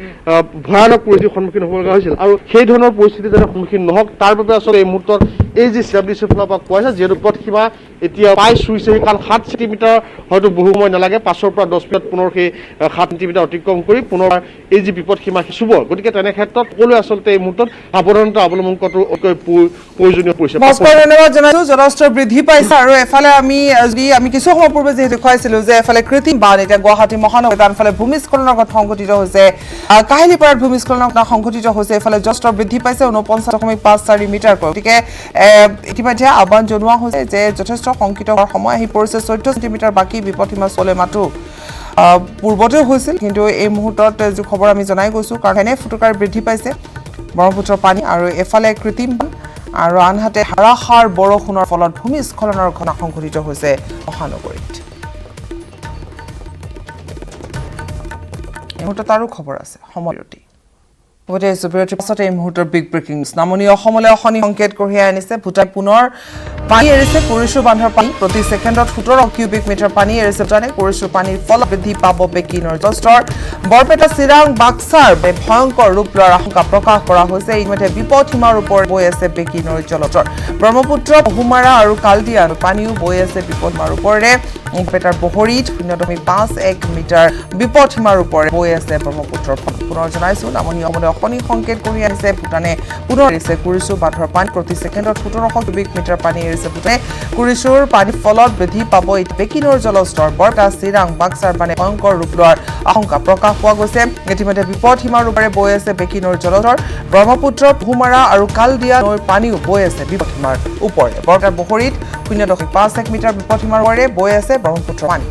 I: ভয়ানক পৰিস্থিতিৰ সন্মুখীন হ'ব লগা হৈছিল। আৰু সেই ধৰণৰ পৰিস্থিতি যাতে সন্মুখীন নহওক তাৰ বাবে আচলতে এই মুহূৰ্তত এই যি CWCৰ ফালৰ পৰা কোৱা হৈছে, যিহেতু বিপদসীমা এতিয়া প্ৰায় চুইছেহি, কাৰণ 7 চেণ্টিমিটাৰ হয়তো বহু সময় নালাগে, 5 পৰা 10 মিনিট পুনৰ সেই 7 চেণ্টিমিটাৰ অতিক্ৰম কৰি পুনৰ এই যি বিপদসীমা চুব। গতিকে তেনে ক্ষেত্ৰত সকলোৱে আচলতে এই মুহূৰ্তত সাৱধানতা অৱলম্বন কৰাটো অতিকৈ প্ৰয়োজনীয় পৰিছে।
A: ধন্যবাদ জনাইছো। জলস্তৰ বৃদ্ধি পাইছে আৰু এফালে আমি কিছু সময় পূৰ্বে যিহেতু দেখুৱাইছিলো যে এফালে কৃত্ৰিম বান এতিয়া গুৱাহাটী মহানগৰীত, আনফালে ভূমিস্খলনৰ ঘটনা সংঘটিত হৈছে, কাহিলীপাৰাত ভূমিস্খলনৰ ঘটনা সংঘটিত হৈছে। এফালে জলস্তৰ বৃদ্ধি পাইছে 49.54 মিটাৰকৈ। গতিকে ইতিমধ্যে আহ্বান জনোৱা হৈছে যে যথেষ্ট শংকিত হোৱাৰ সময় আহি পৰিছে। 14 চেণ্টিমিটাৰ বাকী বিপদসীমা চলে মাথো পূৰ্বতেও হৈছিল, কিন্তু এই মুহূৰ্তত যি খবৰ আমি জনাই গৈছো, কাৰণ এনে ফুটুকাৰ বৃদ্ধি পাইছে ব্ৰহ্মপুত্ৰৰ পানী আৰু এফালে কৃত্ৰিম বান আৰু আনহাতে ধাৰাসাৰ বৰষুণৰ ফলত ভূমিস্খলনৰ ঘটনা সংঘটিত হৈছে মহানগৰীত। এই মুহূৰ্তত আৰু খবৰ আছে সময়ৰতি বিৰতিৰ পাছতে এই মুহূৰ্তৰ বিগ ব্ৰেকিং নিউজ। নামনি অসমলৈ অশনি সংকেত কঢ়িয়াই আনিছে। ভূটান পুনৰ পানী এৰিছে। কুৰিচু বান্ধৰ পানী প্ৰতি ছেকেণ্ডত 17 কিউবিক মিটাৰ পানী এৰিছে ভূটানে। কুৰিচুৰ পানীৰ ফলত বৃদ্ধি পাব বেকী নৈৰ জলস্তৰ। বৰপেটা, চিৰাং, বাক্সাৰ ভয়ংকৰ ৰূপ লোৱাৰ আশংকা প্ৰকাশ কৰা হৈছে। ইতিমধ্যে বিপদসীমাৰ ওপৰত বৈ আছে বেকী নৈৰ জলস্তৰ। ব্ৰহ্মপুত্ৰ, বহুমাৰা আৰু কালদিয়া পানীও বৈ আছে বিপদসীমাৰ ওপৰেৰে। বৰপেটাৰ বহৰীত 0.51 মিটাৰ বিপদসীমাৰ ওপৰে বৈ আছে ব্ৰহ্মপুত্ৰৰ পানী। পুনৰ জনাইছো, নামনি অসমলৈ অশনি সংকেত কঢ়িয়াই আনিছে। ভূটানে পুনৰ এৰিছে কুৰিচু বান্ধৰ পানী প্ৰতি ছেকেণ্ডত 1700 কিউবিক মিটাৰ পানী এৰিছে ভূটানে। কুৰিচুৰ পানীৰ ফলত বৃদ্ধি পাব বেকী নৈৰ জলস্তৰ। বৰপেটা, চিৰাং, বাক্সাৰ পানী ভয়ংকৰ ৰূপ লোৱাৰ আশংকা প্ৰকাশ পোৱা গৈছে। ইতিমধ্যে বিপদসীমাৰ ওপৰে বৈ আছে বেকী নৈৰ জলস্তৰ। ব্ৰহ্মপুত্ৰ, বহুমাৰা আৰু কালদিয়া নৈৰ পানীও বৈ আছে বিপদসীমাৰ ওপৰে। বৰপেটাৰ বহৰীত 0.51 মিটাৰ বিপদসীমাৰ ওপৰে বৈ আছে ব্ৰহ্মপুত্ৰৰ পানী।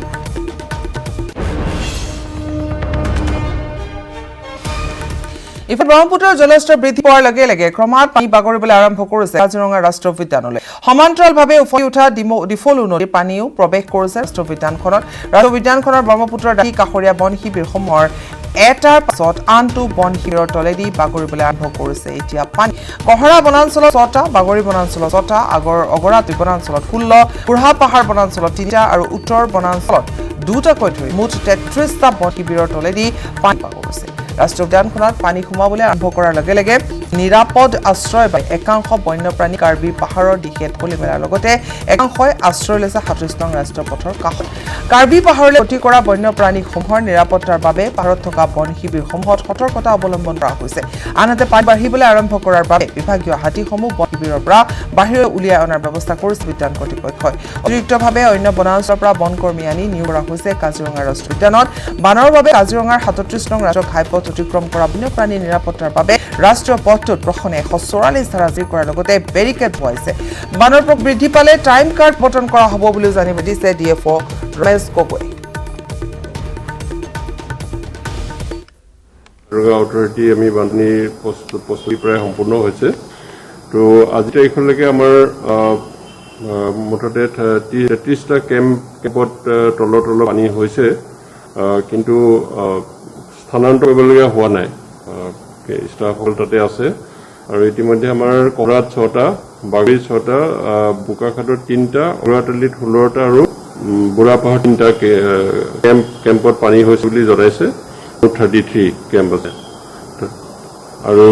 A: ইফালে ব্ৰহ্মপুত্ৰৰ জলস্তৰ বৃদ্ধি পোৱাৰ লগে লগে ক্ৰমাৎ পানী বাগৰিবলৈ আৰম্ভ কৰিছে কাজিৰঙা ৰাষ্ট্ৰীয় উদ্যানলৈ। সমান্তৰালভাৱে উফৰি উঠা ডিফলু নদীৰ পানীও প্ৰৱেশ কৰিছে ৰাষ্ট্ৰীয় উদ্যানখনত। ৰাষ্ট্ৰীয় উদ্যানখনৰ ব্ৰহ্মপুত্ৰৰ দাঁতি কাষৰীয়া বন শিবিৰসমূহৰ এটাৰ পাছত আনটো বন শিবিৰৰ তলেদি বাগৰিবলৈ আৰম্ভ কৰিছে এতিয়া পানী। কহৰা বনাঞ্চলত 6টা, বাগৰি বনাঞ্চলত 6টা, অগৰাতি বনাঞ্চলত 16, বুঢ়া পাহাৰ বনাঞ্চলত 3টা আৰু উত্তৰ বনাঞ্চলত 2টাকৈ ধৰি মুঠ 33টা বন শিবিৰৰ তলেদি পানী বাগৰিছে। ৰাষ্ট্ৰীয় উদ্যানখনত পানী সোমাবলৈ আৰম্ভ কৰাৰ লগে লগে নিৰাপদ আশ্ৰয় পাই একাংশ বন্যপ্ৰাণী কাৰ্বি পাহাৰৰ দিশে ঢলি মেলাৰ লগতে একাংশই আশ্ৰয় লৈছে 37 নং ৰাষ্ট্ৰীয় পথৰ কাষত। কাৰ্বি পাহাৰলৈ গতি কৰা বন্যপ্ৰাণীসমূহৰ নিৰাপত্তাৰ বাবে পাহাৰত থকা বন শিবিৰসমূহত সতৰ্কতা অৱলম্বন কৰা হৈছে। আনহাতে পানী বাঢ়িবলৈ আৰম্ভ কৰাৰ বাবে বিভাগীয় হাতীসমূহ বন শিবিৰৰ পৰা বাহিৰলৈ উলিয়াই অনাৰ ব্যৱস্থা কৰিছে উদ্যান কৰ্তৃপক্ষই। অতিৰিক্তভাৱে অন্য বনাঞ্চলৰ পৰা বনকৰ্মী আনি নিয়োগ কৰা হৈছে কাজিৰঙা ৰাষ্ট্ৰীয় উদ্যানত। বানৰ বাবে কাজিৰঙাৰ 37 নং ৰাষ্ট্ৰীয় ঘাইপথ অতিক্ৰম কৰা বন্যপ্ৰাণী নিৰাপত্তাৰ বাবে ৰাষ্ট্ৰীয় পথটোত প্ৰশাসনে 144 ধাৰা জাৰি কৰাৰ লগতে বেৰিকেড বহাইছে। বানৰ প্ৰকোপ বৃদ্ধি পালে টাইম কাৰ্ড বণ্টন কৰা হ'ব বুলিও জানিব দিছে ডিএফঅ ৰমেশ গগৈ।
K: অথৰিটি আমি বানপানীৰ প্ৰস্তুতি প্ৰায় সম্পূৰ্ণ হৈছে। তো আজি তাৰিখলৈকে আমাৰ মুঠতে 33টা কেম্পত তলৰ পানী হৈছে, কিন্তু স্থানান্তৰ কৰিবলগীয়া হোৱা নাই। ষ্টাফসকল তাতে আছে আৰু ইতিমধ্যে আমাৰ কহৰাত 6টা, বাগৰিত 6টা, বোকাখাটত 3টা, অগৰাতলিত 16টা আৰু বুঢ়াপাহাৰ 3টা কেম্পত পানী হৈছে বুলি জনাইছে। 33 কেম্প আছে আৰু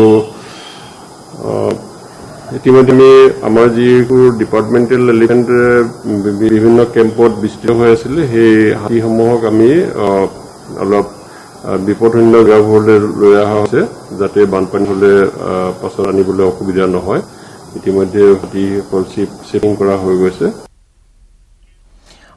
K: ইতিমধ্যে আমি আমাৰ যিবোৰ ডিপাৰ্টমেণ্টেল এলিমেণ্ট বিভিন্ন কেম্পত বিস্তৃত হৈ আছিলে, সেই হাতীসমূহক আমি অলপ বিপদশূন্য জেগাবোৰলৈ লৈ অহা হৈছে, যাতে বানপানী হ'লে পাছত আনিবলৈ অসুবিধা নহয়। ইতিমধ্যে হাতীসকল চেকিং কৰা হৈ গৈছে।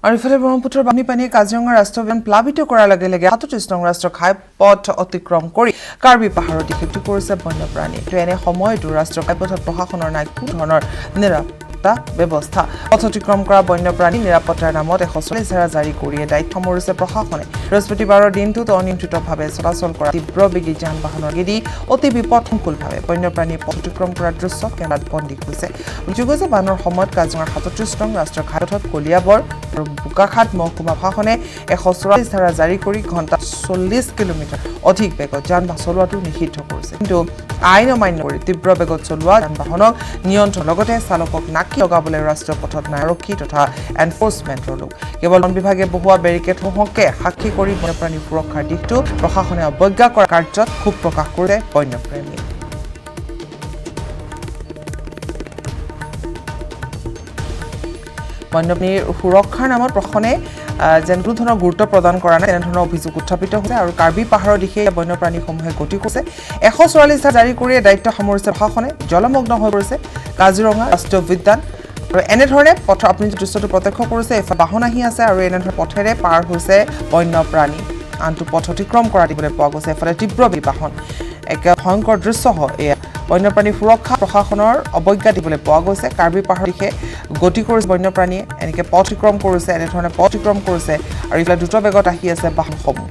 A: আৰু ইফালে ব্ৰহ্মপুত্ৰৰ বাঢ়ি পানীয়ে কাজিৰঙা ৰাষ্ট্ৰীয় উদ্যান প্লাবিত কৰাৰ লগে লগে 37 নং ৰাষ্ট্ৰীয় ঘাইপথ অতিক্ৰম কৰি কাৰ্বি পাহাৰৰ দিশে গতি কৰিছে বন্যপ্ৰাণী। এনে সময়তো ৰাষ্ট্ৰীয় ঘাইপথত প্ৰশাসনৰ নাই কোনো ধৰণৰ নিৰাপত্তা ব্যৱস্থা। পথ অতিক্ৰম কৰা বন্যপ্ৰাণী নিৰাপত্তাৰ নামত 144 ধাৰা জাৰি কৰিয়ে দায়িত্ব সামৰিছে প্ৰশাসনে। বৃহস্পতিবাৰৰ দিনটোত অনিয়ন্ত্ৰিতভাৱে চলাচল কৰা তীব্ৰবেগী যান বাহনৰ যোগেদি অতি বিপদসংকুলভাৱে বন্যপ্ৰাণী পথ অতিক্ৰম কৰাৰ দৃশ্য কেমেৰাত বন্দী হৈছে। অভিযোগ হৈছে বানৰ সময়ত কাজিৰঙাৰ 37 নং ৰাষ্ট্ৰীয় ঘাইপথত কলিয়াবৰ আৰু বোকাখাট মহকুমা প্ৰশাসনে 144 ধাৰা জাৰি কৰি ঘণ্টাত 40 কিলোমিটাৰ অধিক বেগত যান-বাহন চলোৱাটো নিষিদ্ধ কৰিছে কিন্তু আইন অমান্য কৰি তীব্ৰ বেগত চলোৱা যান-বাহনক নিয়ন্ত্ৰণ লগতে চালকক নাকি লগাবলৈ ৰাষ্ট্ৰীয় পথত নাই আৰক্ষী তথা এনফোৰ্চমেণ্টৰ লোক কেৱল বন বিভাগে বহুৱা বেৰিকেডসমূহকে সাক্ষী কৰি বন্যপ্ৰাণী সুৰক্ষাৰ দিশটো প্ৰশাসনে অৱজ্ঞা কৰা কাৰ্যত ক্ষোভ প্ৰকাশ কৰিলে বন্যপ্ৰেমী বন্যপ্ৰাণীৰ সুৰক্ষাৰ নামত প্ৰশাসনে যেন কোনো ধৰণৰ গুৰুত্ব প্ৰদান কৰা নাই তেনেধৰণৰ অভিযোগ উত্থাপিত হৈছে আৰু কাৰ্বি পাহাৰৰ দিশে বন্যপ্ৰাণীসমূহে গতি কৰিছে 144 ধাৰা জাৰি কৰি দায়িত্ব সামৰিছে প্ৰশাসনে জলমগ্ন হৈ পৰিছে কাজিৰঙা ৰাষ্ট্ৰীয় উদ্যান আৰু এনেধৰণে পথ আপুনি দৃশ্যটো প্ৰত্যক্ষ কৰিছে এফালে বাহন আহি আছে আৰু এনেধৰণে পথেৰে পাৰ হৈছে বন্যপ্ৰাণী আনটো পথ অতিক্ৰম কৰা দিবলৈ পোৱা গৈছে এফালে তীব্ৰ বাহন এক ভয়ংকৰ দৃশ্য হয় এয়া বন্যপ্ৰাণী সুৰক্ষা প্ৰশাসনৰ অৱজ্ঞা দিবলৈ পোৱা গৈছে কাৰ্বি পাহাৰৰ দিশে গতি কৰিছে বন্যপ্ৰাণীয়ে এনেকৈ পথ অতিক্ৰম কৰিছে এনেধৰণে পথ অতিক্ৰম কৰিছে আৰু এইফালে দ্ৰুত বেগত আহি আছে বাহনসমূহ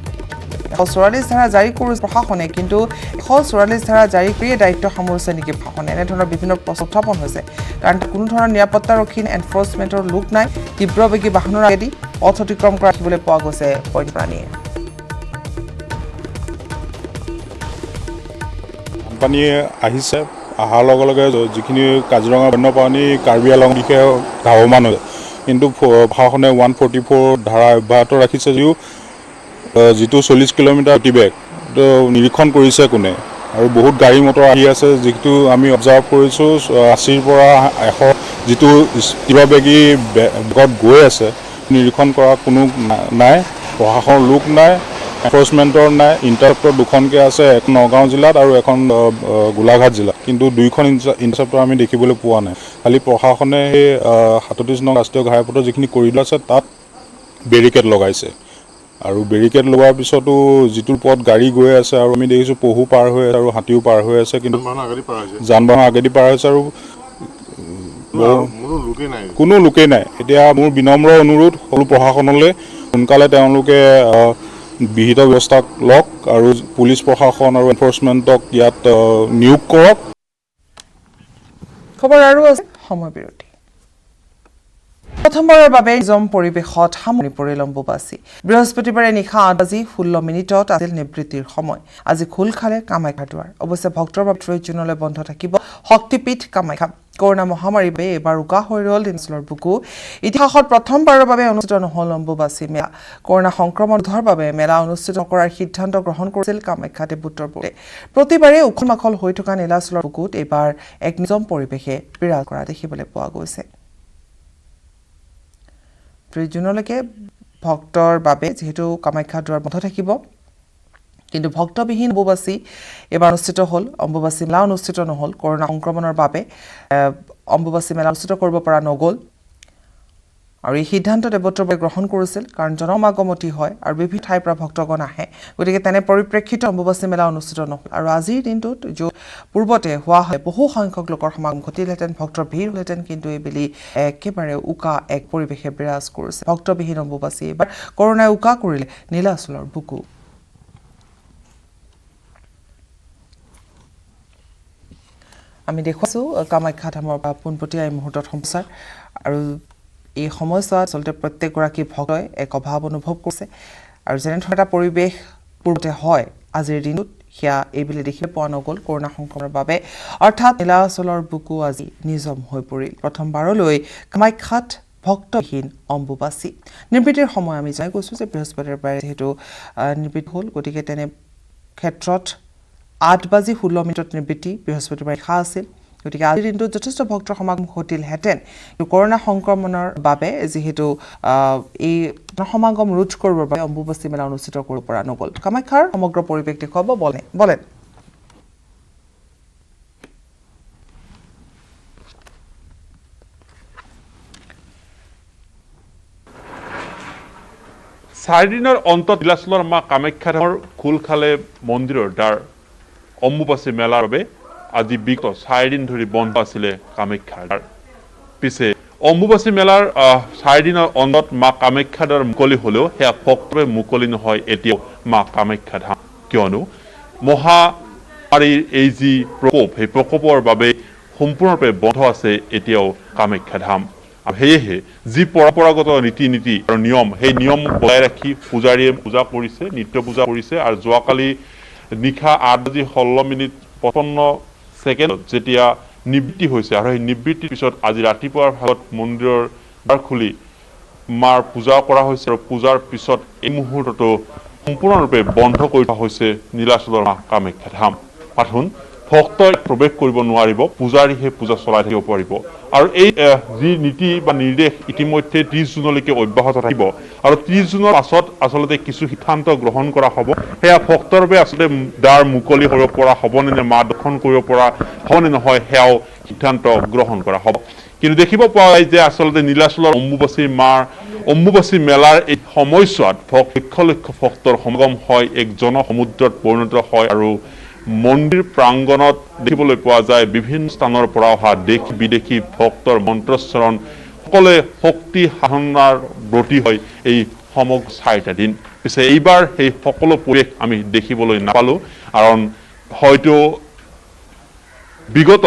A: 144 ধাৰা জাৰি কৰিছে প্ৰশাসনে কিন্তু 144 ধাৰা জাৰি কৰিয়ে দায়িত্ব সামৰিছে নেকি প্ৰশাসনে এনেধৰণৰ বিভিন্ন প্ৰশ্ন উত্থাপন হৈছে কাৰণ কোনো ধৰণৰ নিৰাপত্তাৰক্ষী এনফোৰ্চমেণ্টৰ লোক নাই তীব্ৰবেগী বাহনৰ আগেদি পথ অতিক্ৰম কৰা দেখিবলৈ পোৱা গৈছে বন্যপ্ৰাণীয়ে
C: বানপানী আহিছে অহাৰ লগে লগে যিখিনি কাজিৰঙা বন্যপ্ৰাণী কাৰ্বি আংলং দিশে ধাৱমান হৈছে কিন্তু প্ৰশাসনে 144 ধাৰা অব্যাহত ৰাখিছে যিটো 40 কিলোমিটাৰ অতিবেগ নিৰীক্ষণ কৰিছে কোনে আৰু বহুত গাড়ী মটৰ আহি আছে যিটো আমি অবজাৰ্ভ কৰিছোঁ 80ৰ পৰা 100 যিটো তীব্ৰবেগী বেগত গৈ আছে নিৰীক্ষণ কৰা কোনো নাই প্ৰশাসনৰ লোক নাই এনফোৰ্চমেণ্টৰ নাই ইণ্টাৰচেপ্টৰ দুখনকৈ আছে এখন নগাঁও জিলাত আৰু এখন গোলাঘাট জিলাত কিন্তু দুইখন ইণ্টাৰচেপ্টৰ আমি দেখিবলৈ পোৱা নাই খালি প্ৰশাসনে সেই 37 নং ৰাষ্ট্ৰীয় ঘাইপথৰ যিখিনি কৰিডৰ আছে তাত বেৰিকেড লগাইছে আৰু বেৰিকেড লগোৱাৰ পিছতো যিটো পথ গাড়ী গৈ আছে আৰু আমি দেখিছোঁ পহু পাৰ হৈ আছে আৰু হাতীও পাৰ হৈ আছে কিন্তু যান-বাহন আগেদি পাৰ হৈছে আৰু কোনো লোকেই নাই এতিয়া মোৰ বিনম্ৰ অনুৰোধ সকলো প্ৰশাসনলৈ সোনকালে তেওঁলোকে বিহিত ব্যৱস্থা লওক আৰু পুলিচ প্ৰশাসন আৰু এনফোৰ্চমেণ্টক ইয়াত নিয়োগ কৰক
A: খবৰ আৰু আছে সময় বিৰতি প্ৰথমবাৰৰ বাবে নিজাম পৰিৱেশত সামৰি পৰিল অম্বুবাচী বৃহস্পতিবাৰে নিশা 8 বাজি 16 মিনিটত আছিল নিবৃত্তিৰ সময় আজি খোল খালে কামাখ্যা দুৱাৰ অৱশ্যে ভক্তৰ বাবে 30 জুনলৈ বন্ধ থাকিব শক্তিপীঠ কামাখ্যা কৰোনা মহামাৰীৰ বাবে এবাৰ উকা হৈ ৰল দিনচলৰ বুকু ইতিহাসত প্ৰথমবাৰৰ বাবে অনুষ্ঠিত নহল অম্বুবাচী মেলা কৰোনা সংক্ৰমণ ৰোধৰ বাবে মেলা অনুষ্ঠিত কৰাৰ সিদ্ধান্ত গ্ৰহণ কৰিছিল কামাখ্যা দেৱোত্তৰ বোৰ্ডে প্ৰতিবাৰে উখল-মাখল হৈ থকা নীলাচলৰ বুকুত এবাৰ এক নিজাম পৰিৱেশে বিৰাজ কৰা দেখিবলৈ পোৱা গৈছে 30 জুনলৈকে ভক্তৰ বাবে যেহেতু কামাখ্যা দুৱাৰ বন্ধ থাকিব কিন্তু ভক্তবিহীন অম্বুবাচী এবাৰ অনুষ্ঠিত হ'ল অম্বুবাচী মেলা অনুষ্ঠিত নহল কৰোনা সংক্ৰমণৰ বাবে অম্বুবাচী মেলা অনুষ্ঠিত কৰিব পৰা নগ'ল আৰু এই সিদ্ধান্ত দেৱোত্তৰ বোৰ্ডে গ্ৰহণ কৰিছিল কাৰণ জনসমাগমতি হয় আৰু বিভিন্ন ঠাইৰ পৰা ভক্তগণ আহে গতিকে তেনে পৰিপ্ৰেক্ষিতত অম্বুবাচী মেলা অনুষ্ঠিত নহল আৰু আজিৰ দিনটোত পূৰ্বতে হোৱা হয় বহু সংখ্যক লোকৰ সমাগম ঘটিলহেঁতেন ভক্তৰ ভিৰ হ'লহেঁতেন কিন্তু এইবেলি একেবাৰে উকা এক পৰিৱেশে বিৰাজ কৰিছে ভক্তবিহীন অম্বুবাচী এইবাৰ কৰোনাই উকা কৰিলে নীলাচলৰ বুকু আমি দেখুৱাইছোঁ কামাখ্যা ধামৰ পৰা পোনপটীয়া এই মুহূৰ্তত সম্প্ৰচাৰ আৰু এই সময়ছোৱাত আচলতে প্ৰত্যেকগৰাকী ভক্তই এক অভাৱ অনুভৱ কৰিছে আৰু যেনেধৰণৰ এটা পৰিৱেশ পূৰ্বতে হয় আজিৰ দিনত সেয়া এইবেলি দেখিব পোৱা নগ'ল কৰোনা সংক্ৰমণৰ বাবে অৰ্থাৎ নীলাচলৰ বুকু আজি নিজাম হৈ পৰিল প্ৰথমবাৰলৈ কামাখ্যাত ভক্তহীন অম্বুবাচী নিবৃত্তিৰ সময় আমি জনাই গৈছোঁ যে বৃহস্পতিবাৰে যিহেতু নিবৃত্তি হ'ল গতিকে তেনে ক্ষেত্ৰত 8 বাজি 16 মিনিটত নিবৃত্তি বৃহস্পতিবাৰে নিশা আছিল গতিকে আজিৰ দিনটোত যথেষ্ট ভক্তৰ সমাগম ঘটিলহেঁতেন কিন্তু কৰোনা সংক্ৰমণৰ বাবে যিহেতু এই সমাগম ৰোধ কৰিবৰ বাবে অম্বুবাচী মেলা অনুষ্ঠিত কৰিব পৰা নগ'ল কামাখ্যাৰ সমগ্ৰ পৰিৱেশ দেখুৱাব বলেন
L: চাৰিদিনৰ অন্তত নীলাচলৰ মা কামাখ্যা ধামৰ খোল খালে মন্দিৰৰ দ্বাৰ অম্বুবাচী মেলাৰ বাবে আজি বিগত 4 দিন ধৰি বন্ধ আছিলে কামাখ্যাৰ দ্বাৰ পিছে অম্বুবাচী মেলাৰ 4 দিনৰ অন্তত মা কামাখ্যা দ্বাৰ মুকলি হ'লেও সেয়া ভক্তভাৱে মুকলি নহয় এতিয়াও মা কামাখ্যা ধাম কিয়নো মহামাৰীৰ এই যি প্ৰকোপ সেই প্ৰকোপৰ বাবে সম্পূৰ্ণৰূপে বন্ধ আছে এতিয়াও কামাখ্যা ধাম সেয়েহে যি পৰম্পৰাগত ৰীতি নীতি আৰু নিয়ম সেই নিয়ম বজাই ৰাখি পূজাৰীয়ে পূজা কৰিছে নিত্য পূজা কৰিছে আৰু যোৱাকালি নিশা 8:16:55 যেতিয়া নিবৃত্তি হৈছে আৰু সেই নিবৃত্তিৰ পিছত আজি ৰাতিপুৱাৰ ভাগত মন্দিৰৰ দ্বাৰ খুলি মাৰ পূজা কৰা হৈছে আৰু পূজাৰ পিছত এই মুহূৰ্ততো সম্পূৰ্ণৰূপে বন্ধ কৰি থোৱা হৈছে নীলাচলৰ মা কামাখ্যা ধাম। পাঠোন ভক্তই প্ৰৱেশ কৰিব নোৱাৰিব, পূজাৰীহে পূজা চলাই থাকিব পাৰিব আৰু এই যি নীতি বা নিৰ্দেশ ইতিমধ্যে 30 জুনলৈকে অব্যাহত থাকিব আৰু 30 জুনৰ পাছত আচলতে কিছু সিদ্ধান্ত গ্ৰহণ কৰা হ'ব। সেয়া ভক্তৰ বাবে আচলতে দ্বাৰ মুকলি কৰিব পৰা হ'ব নে মা দৰ্শন কৰিব পৰা হ'ব নে নহয় সেয়াও সিদ্ধান্ত গ্ৰহণ কৰা হ'ব। কিন্তু দেখিব পোৱা যায় যে আচলতে নীলাচলৰ অম্বুবাচী মেলাৰ এই সময়ছোৱাত লক্ষ লক্ষ ভক্তৰ সমাগম হয়, এক জনসমুদ্ৰত পৰিণত হয় আৰু মন্দিৰ প্ৰাংগণত দেখিবলৈ পোৱা যায় বিভিন্ন স্থানৰ পৰা অহা দেশ বিদেশী ভক্তৰ মন্ত্ৰচ্চৰণ সকলোৱে শক্তি সাধনাৰ ব্ৰতী হয় এই সমগ্ৰ 4টা দিন। পিছে এইবাৰ সেই সকলো পৰিৱেশ আমি দেখিবলৈ নাপালোঁ, কাৰণ হয়তো বিগত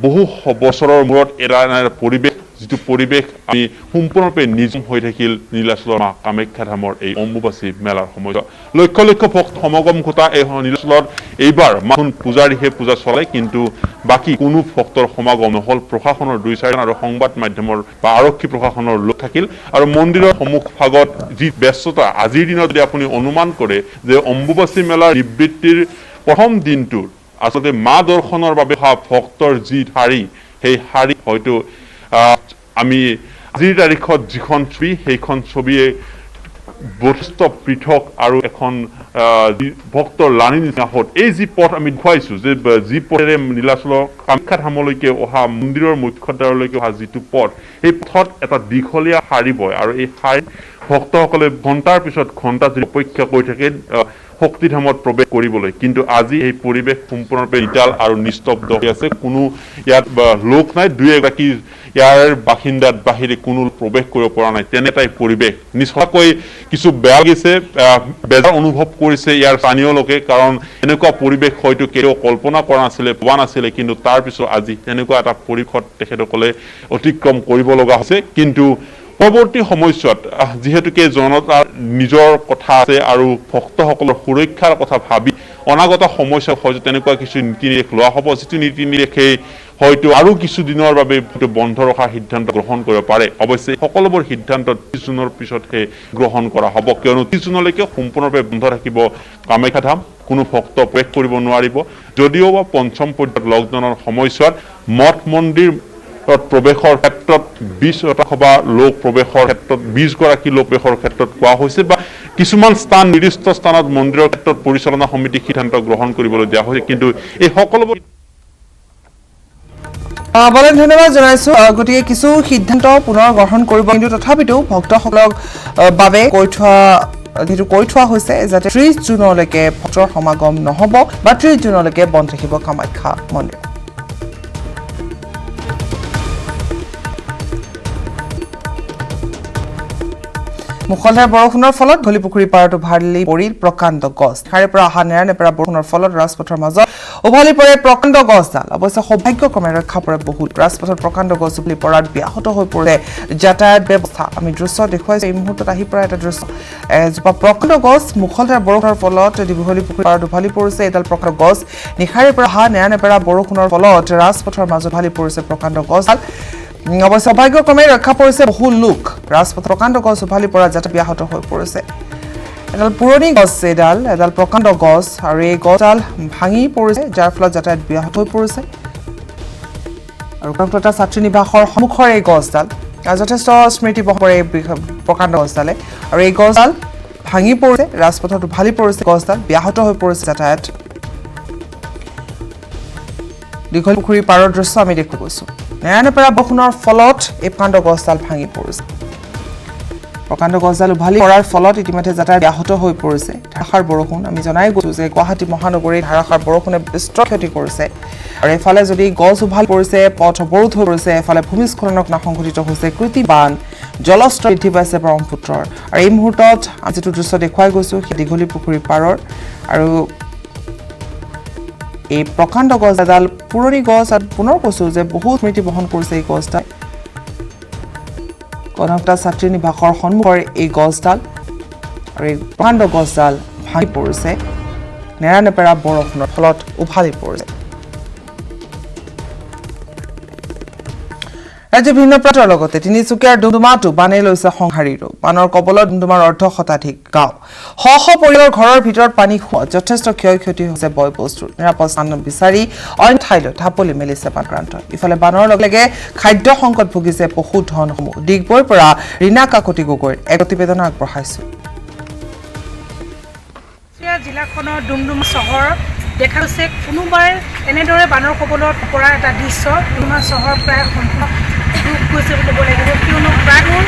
L: বহু বছৰৰ মূৰত এটা পৰিৱেশ যিটো পৰিৱেশ আমি সম্পূৰ্ণৰূপে নিৰ্জীৱ হৈ থাকিল নীলাচলৰ মা কামাখ্যা ধামৰ এই অম্বুবাচী মেলাৰ সময়ত। লক্ষ লক্ষ ভক্ত সমাগম ঘটা এই নীলাচলত এইবাৰ মাথোন পূজাৰীহে পূজা চলায়, কিন্তু বাকী কোনো ভক্তৰ সমাগম নহ'ল। প্ৰশাসনৰ 2-4জন আৰু সংবাদ মাধ্যমৰ বা আৰক্ষী প্ৰশাসনৰ লোক থাকিল আৰু মন্দিৰৰ সন্মুখভাগত যি ব্যস্ততা আজিৰ দিনত যদি আপুনি অনুমান কৰে যে অম্বুবাচী মেলাৰ নিবৃত্তিৰ প্ৰথম দিনটোত আচলতে মা দৰ্শনৰ বাবে অহা ভক্তৰ যি শাৰী সেই শাৰী হয়তো আমি আজিৰ তাৰিখত যিখন ছবি সেইখন ছবিয়ে যথেষ্ট পৃথক আৰু এখন ভক্তৰ লানি নিচিনা হ'ল। এই যি পথ আমি দেখুৱাইছোঁ যে যি পথেৰে নীলাচলৰ কামাখ্যা ধামলৈকে অহা মন্দিৰৰ মুখ্য দ্বাৰলৈকে অহা যিটো পথ সেই পথত এটা দীঘলীয়া শাৰী বয় আৰু এই শাৰীত ভক্তসকলে ঘণ্টাৰ পিছত ঘণ্টা যদি অপেক্ষা কৰি থাকে শক্তিধামত প্ৰৱেশ কৰিবলৈ, কিন্তু আজি এই পৰিৱেশ সম্পূৰ্ণৰূপে নিতাল আৰু নিস্তব্ধ হৈ আছে। কোনো ইয়াত লোক নাই, 2-এগৰাকী ইয়াৰ বাসিন্দাত বাহিৰে কোনো প্ৰৱেশ কৰিব পৰা নাই, তেনে এটাই পৰিৱেশ। নিশ্চয়কৈ কিছু বেয়া লাগিছে, বেজাৰ অনুভৱ কৰিছে ইয়াৰ স্থানীয় লোকে, কাৰণ এনেকুৱা পৰিৱেশ হয়তো কেতিয়াও কল্পনা কৰা নাছিলে, পোৱা নাছিলে, কিন্তু তাৰপিছত আজি তেনেকুৱা এটা পৰিৱেশত তেখেতসকলে অতিক্ৰম কৰিব লগা হৈছে। কিন্তু পৰৱৰ্তী সময়ছোৱাত যিহেতুকে জনতাৰ নিজৰ কথা আছে আৰু ভক্তসকলৰ সুৰক্ষাৰ কথা ভাবি অনাগত সময়ছোৱাত হয়তো তেনেকুৱা কিছু নীতি নিৰ্দেশ লোৱা হ'ব, যিটো নীতি নিৰ্দেশে হয়তো আৰু কিছু দিনৰ বাবে বন্ধ ৰখাৰ সিদ্ধান্ত গ্ৰহণ কৰিব পাৰে। অৱশ্যে সকলোবোৰ সিদ্ধান্ত 30 জুনৰ পিছতহে গ্ৰহণ কৰা হ'ব, কিয়নো 30 জুনলৈকে সম্পূৰ্ণৰূপে বন্ধ থাকিব কামাখ্যা ধাম, কোনো ভক্ত প্ৰৱেশ কৰিব নোৱাৰিব। যদিও বা পঞ্চম পৰ্যায়ত লকডাউনৰ সময়ছোৱাত মঠ মন্দিৰ প্ৰৱেশৰ ক্ষেত্ৰত 20% বা লোক প্ৰৱেশৰ ক্ষেত্ৰত 20গৰাকী লোক প্ৰৱেশৰ ক্ষেত্ৰত কোৱা হৈছে বা কিছুমান স্থান নিৰ্দিষ্ট স্থানত মন্দিৰৰ ক্ষেত্ৰত পৰিচালনা সমিতি সিদ্ধান্ত গ্ৰহণ কৰিবলৈ দিয়া হৈছে, কিন্তু এই সকলোবোৰ
A: ধন্যবাদ জনাইছো। গতিকে কিছু সিদ্ধান্ত পুনৰ গ্ৰহণ কৰিব, কিন্তু তথাপিতো ভক্তসকলক বাবে কৈ থোৱা হৈছে যাতে 30 জুনলৈকে ভক্তৰ সমাগম নহ'ব বা 30 জুনলৈকে বন্ধ থাকিব কামাখ্যা মন্দিৰ। মুখলধাৰ বৰষুণৰ ফলত ঘলিপুখুৰী পাৰত উভালি পৰিল প্ৰকাণ্ড গছ। ঠাইৰ পৰা অহা নেৰানেপেৰা বৰষুণৰ ফলত ৰাজপথৰ মাজত উভালি পৰে প্ৰকাণ্ড গছডাল। অৱশ্যে সৌভাগ্যক্ৰমে ৰক্ষা পৰে বহুল। ৰাজপথত প্ৰকাণ্ড গছ উভালি পৰাত ব্যাহত হৈ পৰিছে যাতায়াত ব্যৱস্থা। আমি দৃশ্য দেখুৱাইছো, এই মুহূৰ্তত আহি পৰা এটা দৃশ্য, এজোপা প্ৰকাণ্ড গছ মুখলধাৰ বৰষুণৰ ফলত ঘলিপুখুৰী পাৰত উভালি পৰিছে। এডাল প্ৰকাণ্ড গছ নিশাৰে পৰা অহা নেৰানেপেৰা বৰষুণৰ ফলত ৰাজপথৰ মাজত উভালি পৰিছে প্ৰকাণ্ড গছডাল। অৱশ্যে সৌভাগ্যক্ৰমে ৰক্ষা পৰিছে বহু লোক। ৰাজপথ প্ৰকাণ্ড গছ উভালি পৰা যাতায়াত ব্যাহত হৈ পৰিছে। এডাল পুৰণি গছ, এডাল প্ৰকাণ্ড গছ, আৰু এই গছডাল ভাঙি পৰিছে, যাৰ ফলত যাতায়াত ব্যাহত হৈ পৰিছে। আৰু এটা ছাত্ৰী নিবাসৰ সন্মুখৰ এই গছডাল যথেষ্ট স্মৃতি বহন কৰে এই প্ৰকাণ্ড গছডালে, আৰু এই গছডাল ভাঙি পৰিছে, ৰাজপথত উভালি পৰিছে, গছডাল ব্যাহত হৈ পৰিছে যাতায়াত। দীঘলপুখুৰী পাৰৰ দৃশ্য আমি দেখি গৈছো। নেৰানেপেৰা বৰষুণৰ ফলত এই প্ৰকাণ্ড গছডাল ভাঙি পৰিছে। প্ৰকাণ্ড গছডাল উভালি পৰাৰ ফলত ইতিমধ্যে যাতায়াত ব্যাহত হৈ পৰিছে। ধাৰাসাৰ বৰষুণ, আমি জনাই গৈছো যে গুৱাহাটী মহানগৰীত ধাৰাসাৰ বৰষুণে বিস্তৰ ক্ষতি কৰিছে, আৰু এফালে যদি গছ উভালি পৰিছে, পথ অৱৰোধ হৈ পৰিছে, এফালে ভূমিস্খলনৰ ঘটনা সংঘটিত হৈছে, কৃতিবান জলস্তৰ বৃদ্ধি পাইছে ব্ৰহ্মপুত্ৰৰ। আৰু এই মুহূৰ্তত যিটো দৃশ্য দেখুৱাই গৈছো সেই দীঘলীপুখুৰী পাৰৰ, আৰু এই প্ৰকাণ্ড গছ এডাল পুৰণি গছ, আৰু পুনৰ কৈছো যে বহুত স্মৃতি বহন কৰিছে এই গছডাল। কনকটা ছাত্ৰী নিবাসৰ সন্মুখৰ এই গছডাল আৰু এই প্ৰকাণ্ড গছডাল ভাঙি পৰিছে নেৰানেপেৰা বৰষুণৰ ফলত উভালি পৰিছে ৰাজ্যৰ ভিন্ন প্ৰান্তৰ লগতে তিনিচুকীয়াৰ ডুমডুমাটো বানে লৈছে সংহাৰীৰো বানৰ কবলত ডুমডুমাৰ অৰ্ধশতাধিক গাঁও শ পৰিয়ালৰ ঘৰৰ ভিতৰত পানী খোৱা যথেষ্ট ক্ষয়ক্ষতি হৈছে বয় বস্তুৰ নিৰাপদ স্থান বিচাৰি অইন ঠাইলৈ ঢাপলি মেলিছে বানক্ৰান্ত ইফালে বানৰ লগে খাদ্য সংকট ভুগিছে পশুধনসমূহ ডিগবৈৰ পৰা ৰীনা কাকতি গগৈৰ এক প্ৰতিবেদন আগবঢ়াইছো
M: জিলাখনৰ ডুমডুমা চহৰ দেখা গৈছে কোনোবাই এনেদৰে বানৰ কবলত পৰা এটা দৃশ্য ডুমডুমা চহৰ প্ৰায় সম্পূৰ্ণ দুখ গৈছে বুলি ক'ব লাগিব কিয়নো প্ৰায়বোৰ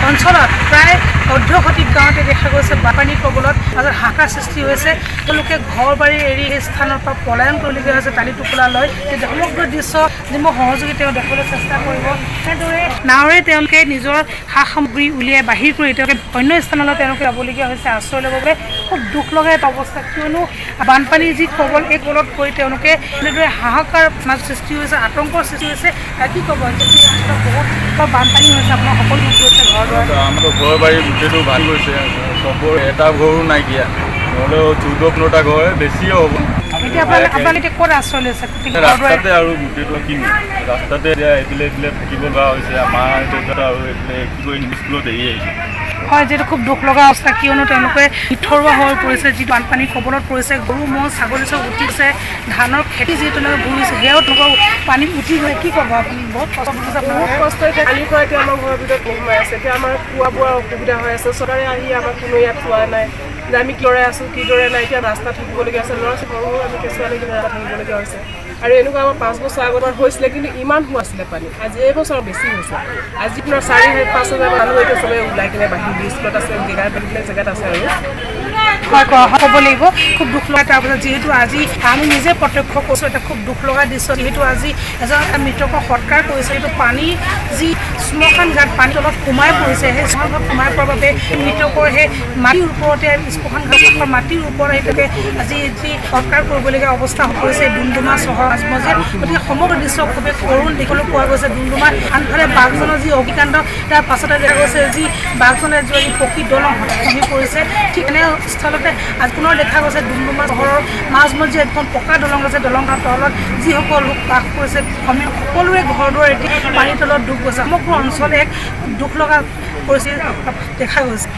M: অঞ্চলত প্ৰায় অৰ্ধশতিক গাঁৱতে দেখা গৈছে বানপানীৰ কবলত মাজত হাহাকাৰ সৃষ্টি হৈছে তেওঁলোকে ঘৰ বাৰী এৰি এই স্থানৰ পৰা পলায়ন কৰিবলগীয়া হৈছে টালি টোপোলা লৈ সমগ্ৰ দৃশ্য যিবোৰ সহযোগী তেওঁ দেখাবলৈ চেষ্টা কৰিব এনেদৰে নাৱেৰে তেওঁলোকে নিজৰ সা সামগ্ৰী উলিয়াই বাহিৰ কৰি তেওঁলোকে অন্য স্থানলৈ তেওঁলোকে যাবলগীয়া হৈছে আশ্ৰয় ল'বৰ বাবে খুব দুখ লগা এটা অৱস্থা কিয়নো বানপানীৰ যি কবল এই কবলত পৰি তেওঁলোকে এনেদৰে হাহাকাৰ সৃষ্টি হৈছে আতংকৰ সৃষ্টি হৈছে কি ক'ব বহুত বানপানী হৈছে আপোনাৰ সকলো দুখ গৈছে
N: আমাৰ ঘৰ বাৰী গোটেইটো ভাঙি গৈছে চবৰ এটা ঘৰো নাইকিয়া নহ'লেও 14-15টা ঘৰ বেছিয়ে হ'ব
M: এতিয়া আপোনালোকে ক'ত আশ্ৰয় লৈছে
N: ৰাস্তাতে আৰু গোটেইটো কিনো ৰাস্তাতে এতিয়া এইফালে থাকিব লগা হৈছে আমাৰ দেউতা আৰু এইফালে কি কৰি স্কুলত এৰি আহিছে
M: হয় যিটো খুব দুখ লগা অৱস্থা কিয়নো তেওঁলোকে ভিতৰুৱা হৈ পৰিছে যি বানপানীৰ কবলত পৰিছে গৰু ম'হ ছাগলী চব উঠিছে ধানৰ খেতি যি তেওঁলোকে ভুগিছে সেয়াও তেওঁলোকৰ পানীত উঠি গৈ কি ক'ব আপুনি বহুত কষ্ট হৈছে
G: বহুত কষ্ট এতিয়া কালিৰ পৰা এতিয়া আমাৰ ঘৰৰ ভিতৰত নোসোমাই আছে এতিয়া আমাৰ খোৱা বোৱাৰ অসুবিধা হৈ আছে চৰকাৰে আহি আমাক কোনো ইয়াত খোৱা নাই যে আমি কিদৰে আছোঁ কিদৰে নাই এতিয়া ৰাস্তাত থাকিবলগীয়া আছে ল'ৰা ছোৱালী সৰু আমি কেঁচুৱা লাগি থাকিবলগীয়া হৈছে আৰু এনেকুৱা আমাৰ 5 বছৰ আগত হৈছিলে কিন্তু ইমান হোৱা আছিলে পানী আজি এইবছৰ বেছি হৈছে আজি আপোনাৰ 4,500 মানুহ এতিয়া চবে ওলাই কিনে বাহিৰ স্কুলত আছে জেগাত আছে আৰু
M: ক'ব লাগিব খুব দুখ লগা তাৰপিছত যিহেতু আজি আমি নিজে প্ৰত্যক্ষ কৰিছোঁ এটা খুব দুখ লগা দৃশ্য যিহেতু আজি এজন মৃতকক সৎকাৰ কৰিছে সেইটো পানী যি শ্মশান ঘাট পানী তলত সোমাই পৰিছে সেই শ্মশান ঘাট সোমাই পৰাৰ বাবে মৃতকৰ সেই মাটিৰ ওপৰতে শ্মশান ঘাটৰ মাটিৰ ওপৰত সেইটোকে আজি যি সৎকাৰ কৰিবলগীয়া অৱস্থা হৈছে ডুমডুমা চহৰ মাজমজিয়াত গতিকে সমগ্ৰ দৃশ্য খুবেই কৰুণ দেখিবলৈ পোৱা গৈছে ডুমডুমাৰ আনফালে বাঘজনৰ যি অগ্নিকাণ্ড তাৰ পাছতে দেখা গৈছে যি বাঘজনে যি পকী দলং খহি পৰিছে ঠিক এনে স্থলতে আজি পুনৰ দেখা গৈছে ডুমডুমা চহৰৰ মাজমজিয়াত এখন পকা দলং আছে দলংখনৰ তলত যিসকল লোক বাস কৰিছে সকলোৰে ঘৰ দুৱাৰ এতিয়া পানীৰ তলত ডুব গৈছে সমগ্ৰ অঞ্চলে এক দুখ লগা পৰিস্থিতি দেখা গৈছে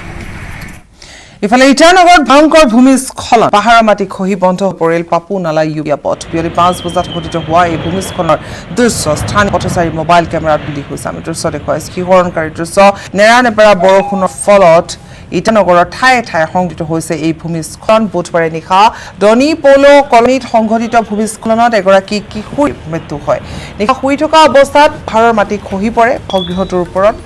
A: ইফালে ইটানগৰত ভয়ংকৰ ভূমিস্খলন পাহাৰৰ মাটি খহি বন্ধ পৰিল পাপু নালা ইউপিয়া পথ বিয়লি 5 বজাত ঘটিত হোৱা এই ভূমিস্খলনৰ দৃশ্য স্থানীয় পথচাৰী মোবাইল কেমেৰাত তুলি হৈছে আমি দৃশ্য দেখুৱাইছোঁ শিহৰণকাৰী দৃশ্য নেৰানেপেৰা বৰষুণৰ ফলত ইটানগৰৰ ঠায়ে ঠায়ে সংঘটিত হৈছে এই ভূমিস্খলন বুধবাৰে নিশা ডনি প'লো কলনীত সংঘটিত ভূমিস্খলনত এগৰাকী কিশোৰীৰ মৃত্যু হয় নিশা শুই থকা অৱস্থাত পাহাৰৰ মাটি খহি পৰে বাসগৃহটোৰ ওপৰত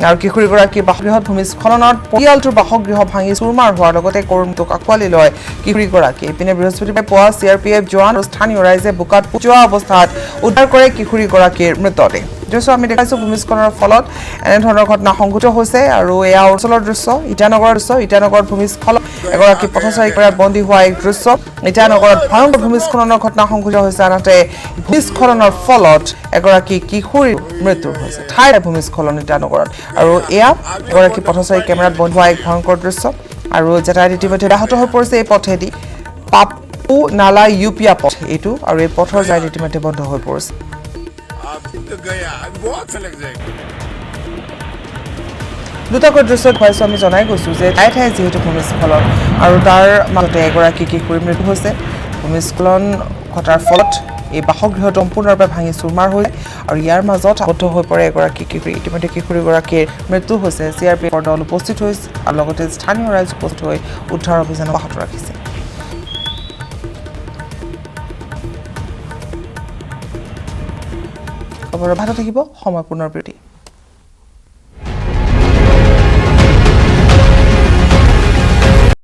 A: আৰু কিশোৰীগৰাকী বাসগৃহত ভূমিস্খলনত পৰিয়ালটোৰ বাসগৃহ ভাঙি চুৰমাৰ হোৱাৰ লগতে কৰুণটোক আঁকোৱালি লয় কিশোৰীগৰাকী ইপিনে বৃহস্পতিবাৰে পুৱা CRPF জোৱান আৰু স্থানীয় ৰাইজে বোকাত পুজোৱা অৱস্থাত উদ্ধাৰ কৰে কিশোৰীগৰাকীৰ মৃতদেহ দৃশ্য আমি দেখাইছোঁ ভূমিস্খলনৰ ফলত এনেধৰণৰ ঘটনা সংঘটিত হৈছে আৰু এয়া অঞ্চলৰ দৃশ্য ইটানগৰৰ দৃশ্য ইটানগৰত ভূমিস্খলন এগৰাকী পথচাৰীৰ পৰা বন্দী হোৱা এক দৃশ্য ইটানগৰত ভয়ংকৰ ভূমিস্খলনৰ ঘটনা সংঘটিত হৈছে আনহাতে ভূমিস্খলনৰ ফলত এগৰাকী কিশোৰীৰ মৃত্যু হৈছে ঠাইৰে ভূমিস্খলন ইটানগৰত আৰু এয়া এগৰাকী পথচাৰী কেমেৰাত বন্দী হোৱা এক ভয়ংকৰ দৃশ্য আৰু যাতায়াত ইতিমধ্যে ব্যাহত হৈ পৰিছে এই পথেদি পাপু নালা ইউপিয়া পথ এইটো আৰু এই পথৰ যাতায়াত ইতিমধ্যে বন্ধ হৈ পৰিছে দুটাকৈ দৃশ্য দেখুৱাইছোঁ আমি জনাই গৈছোঁ যে ঠায়ে ঠায়ে যিহেতু ভূমিস্খলন আৰু তাৰ মাজতে এগৰাকী কিশোৰীৰ মৃত্যু হৈছে ভূমিস্খলন ঘটাৰ ফলত এই বাসগৃহটো সম্পূৰ্ণৰূপে ভাঙি চুৰমাৰ হৈ আৰু ইয়াৰ মাজত আবদ্ধ হৈ পৰে এগৰাকী কিশোৰী ইতিমধ্যে কিশোৰীগৰাকীৰ মৃত্যু হৈছে CRPFৰ দল উপস্থিত হৈছে আৰু লগতে স্থানীয় ৰাইজ উপস্থিত হৈ উদ্ধাৰ অভিযান অব্যাহত ৰাখিছে খবৰ অব্যাহত থাকিব সময় পুনৰ বিৰতি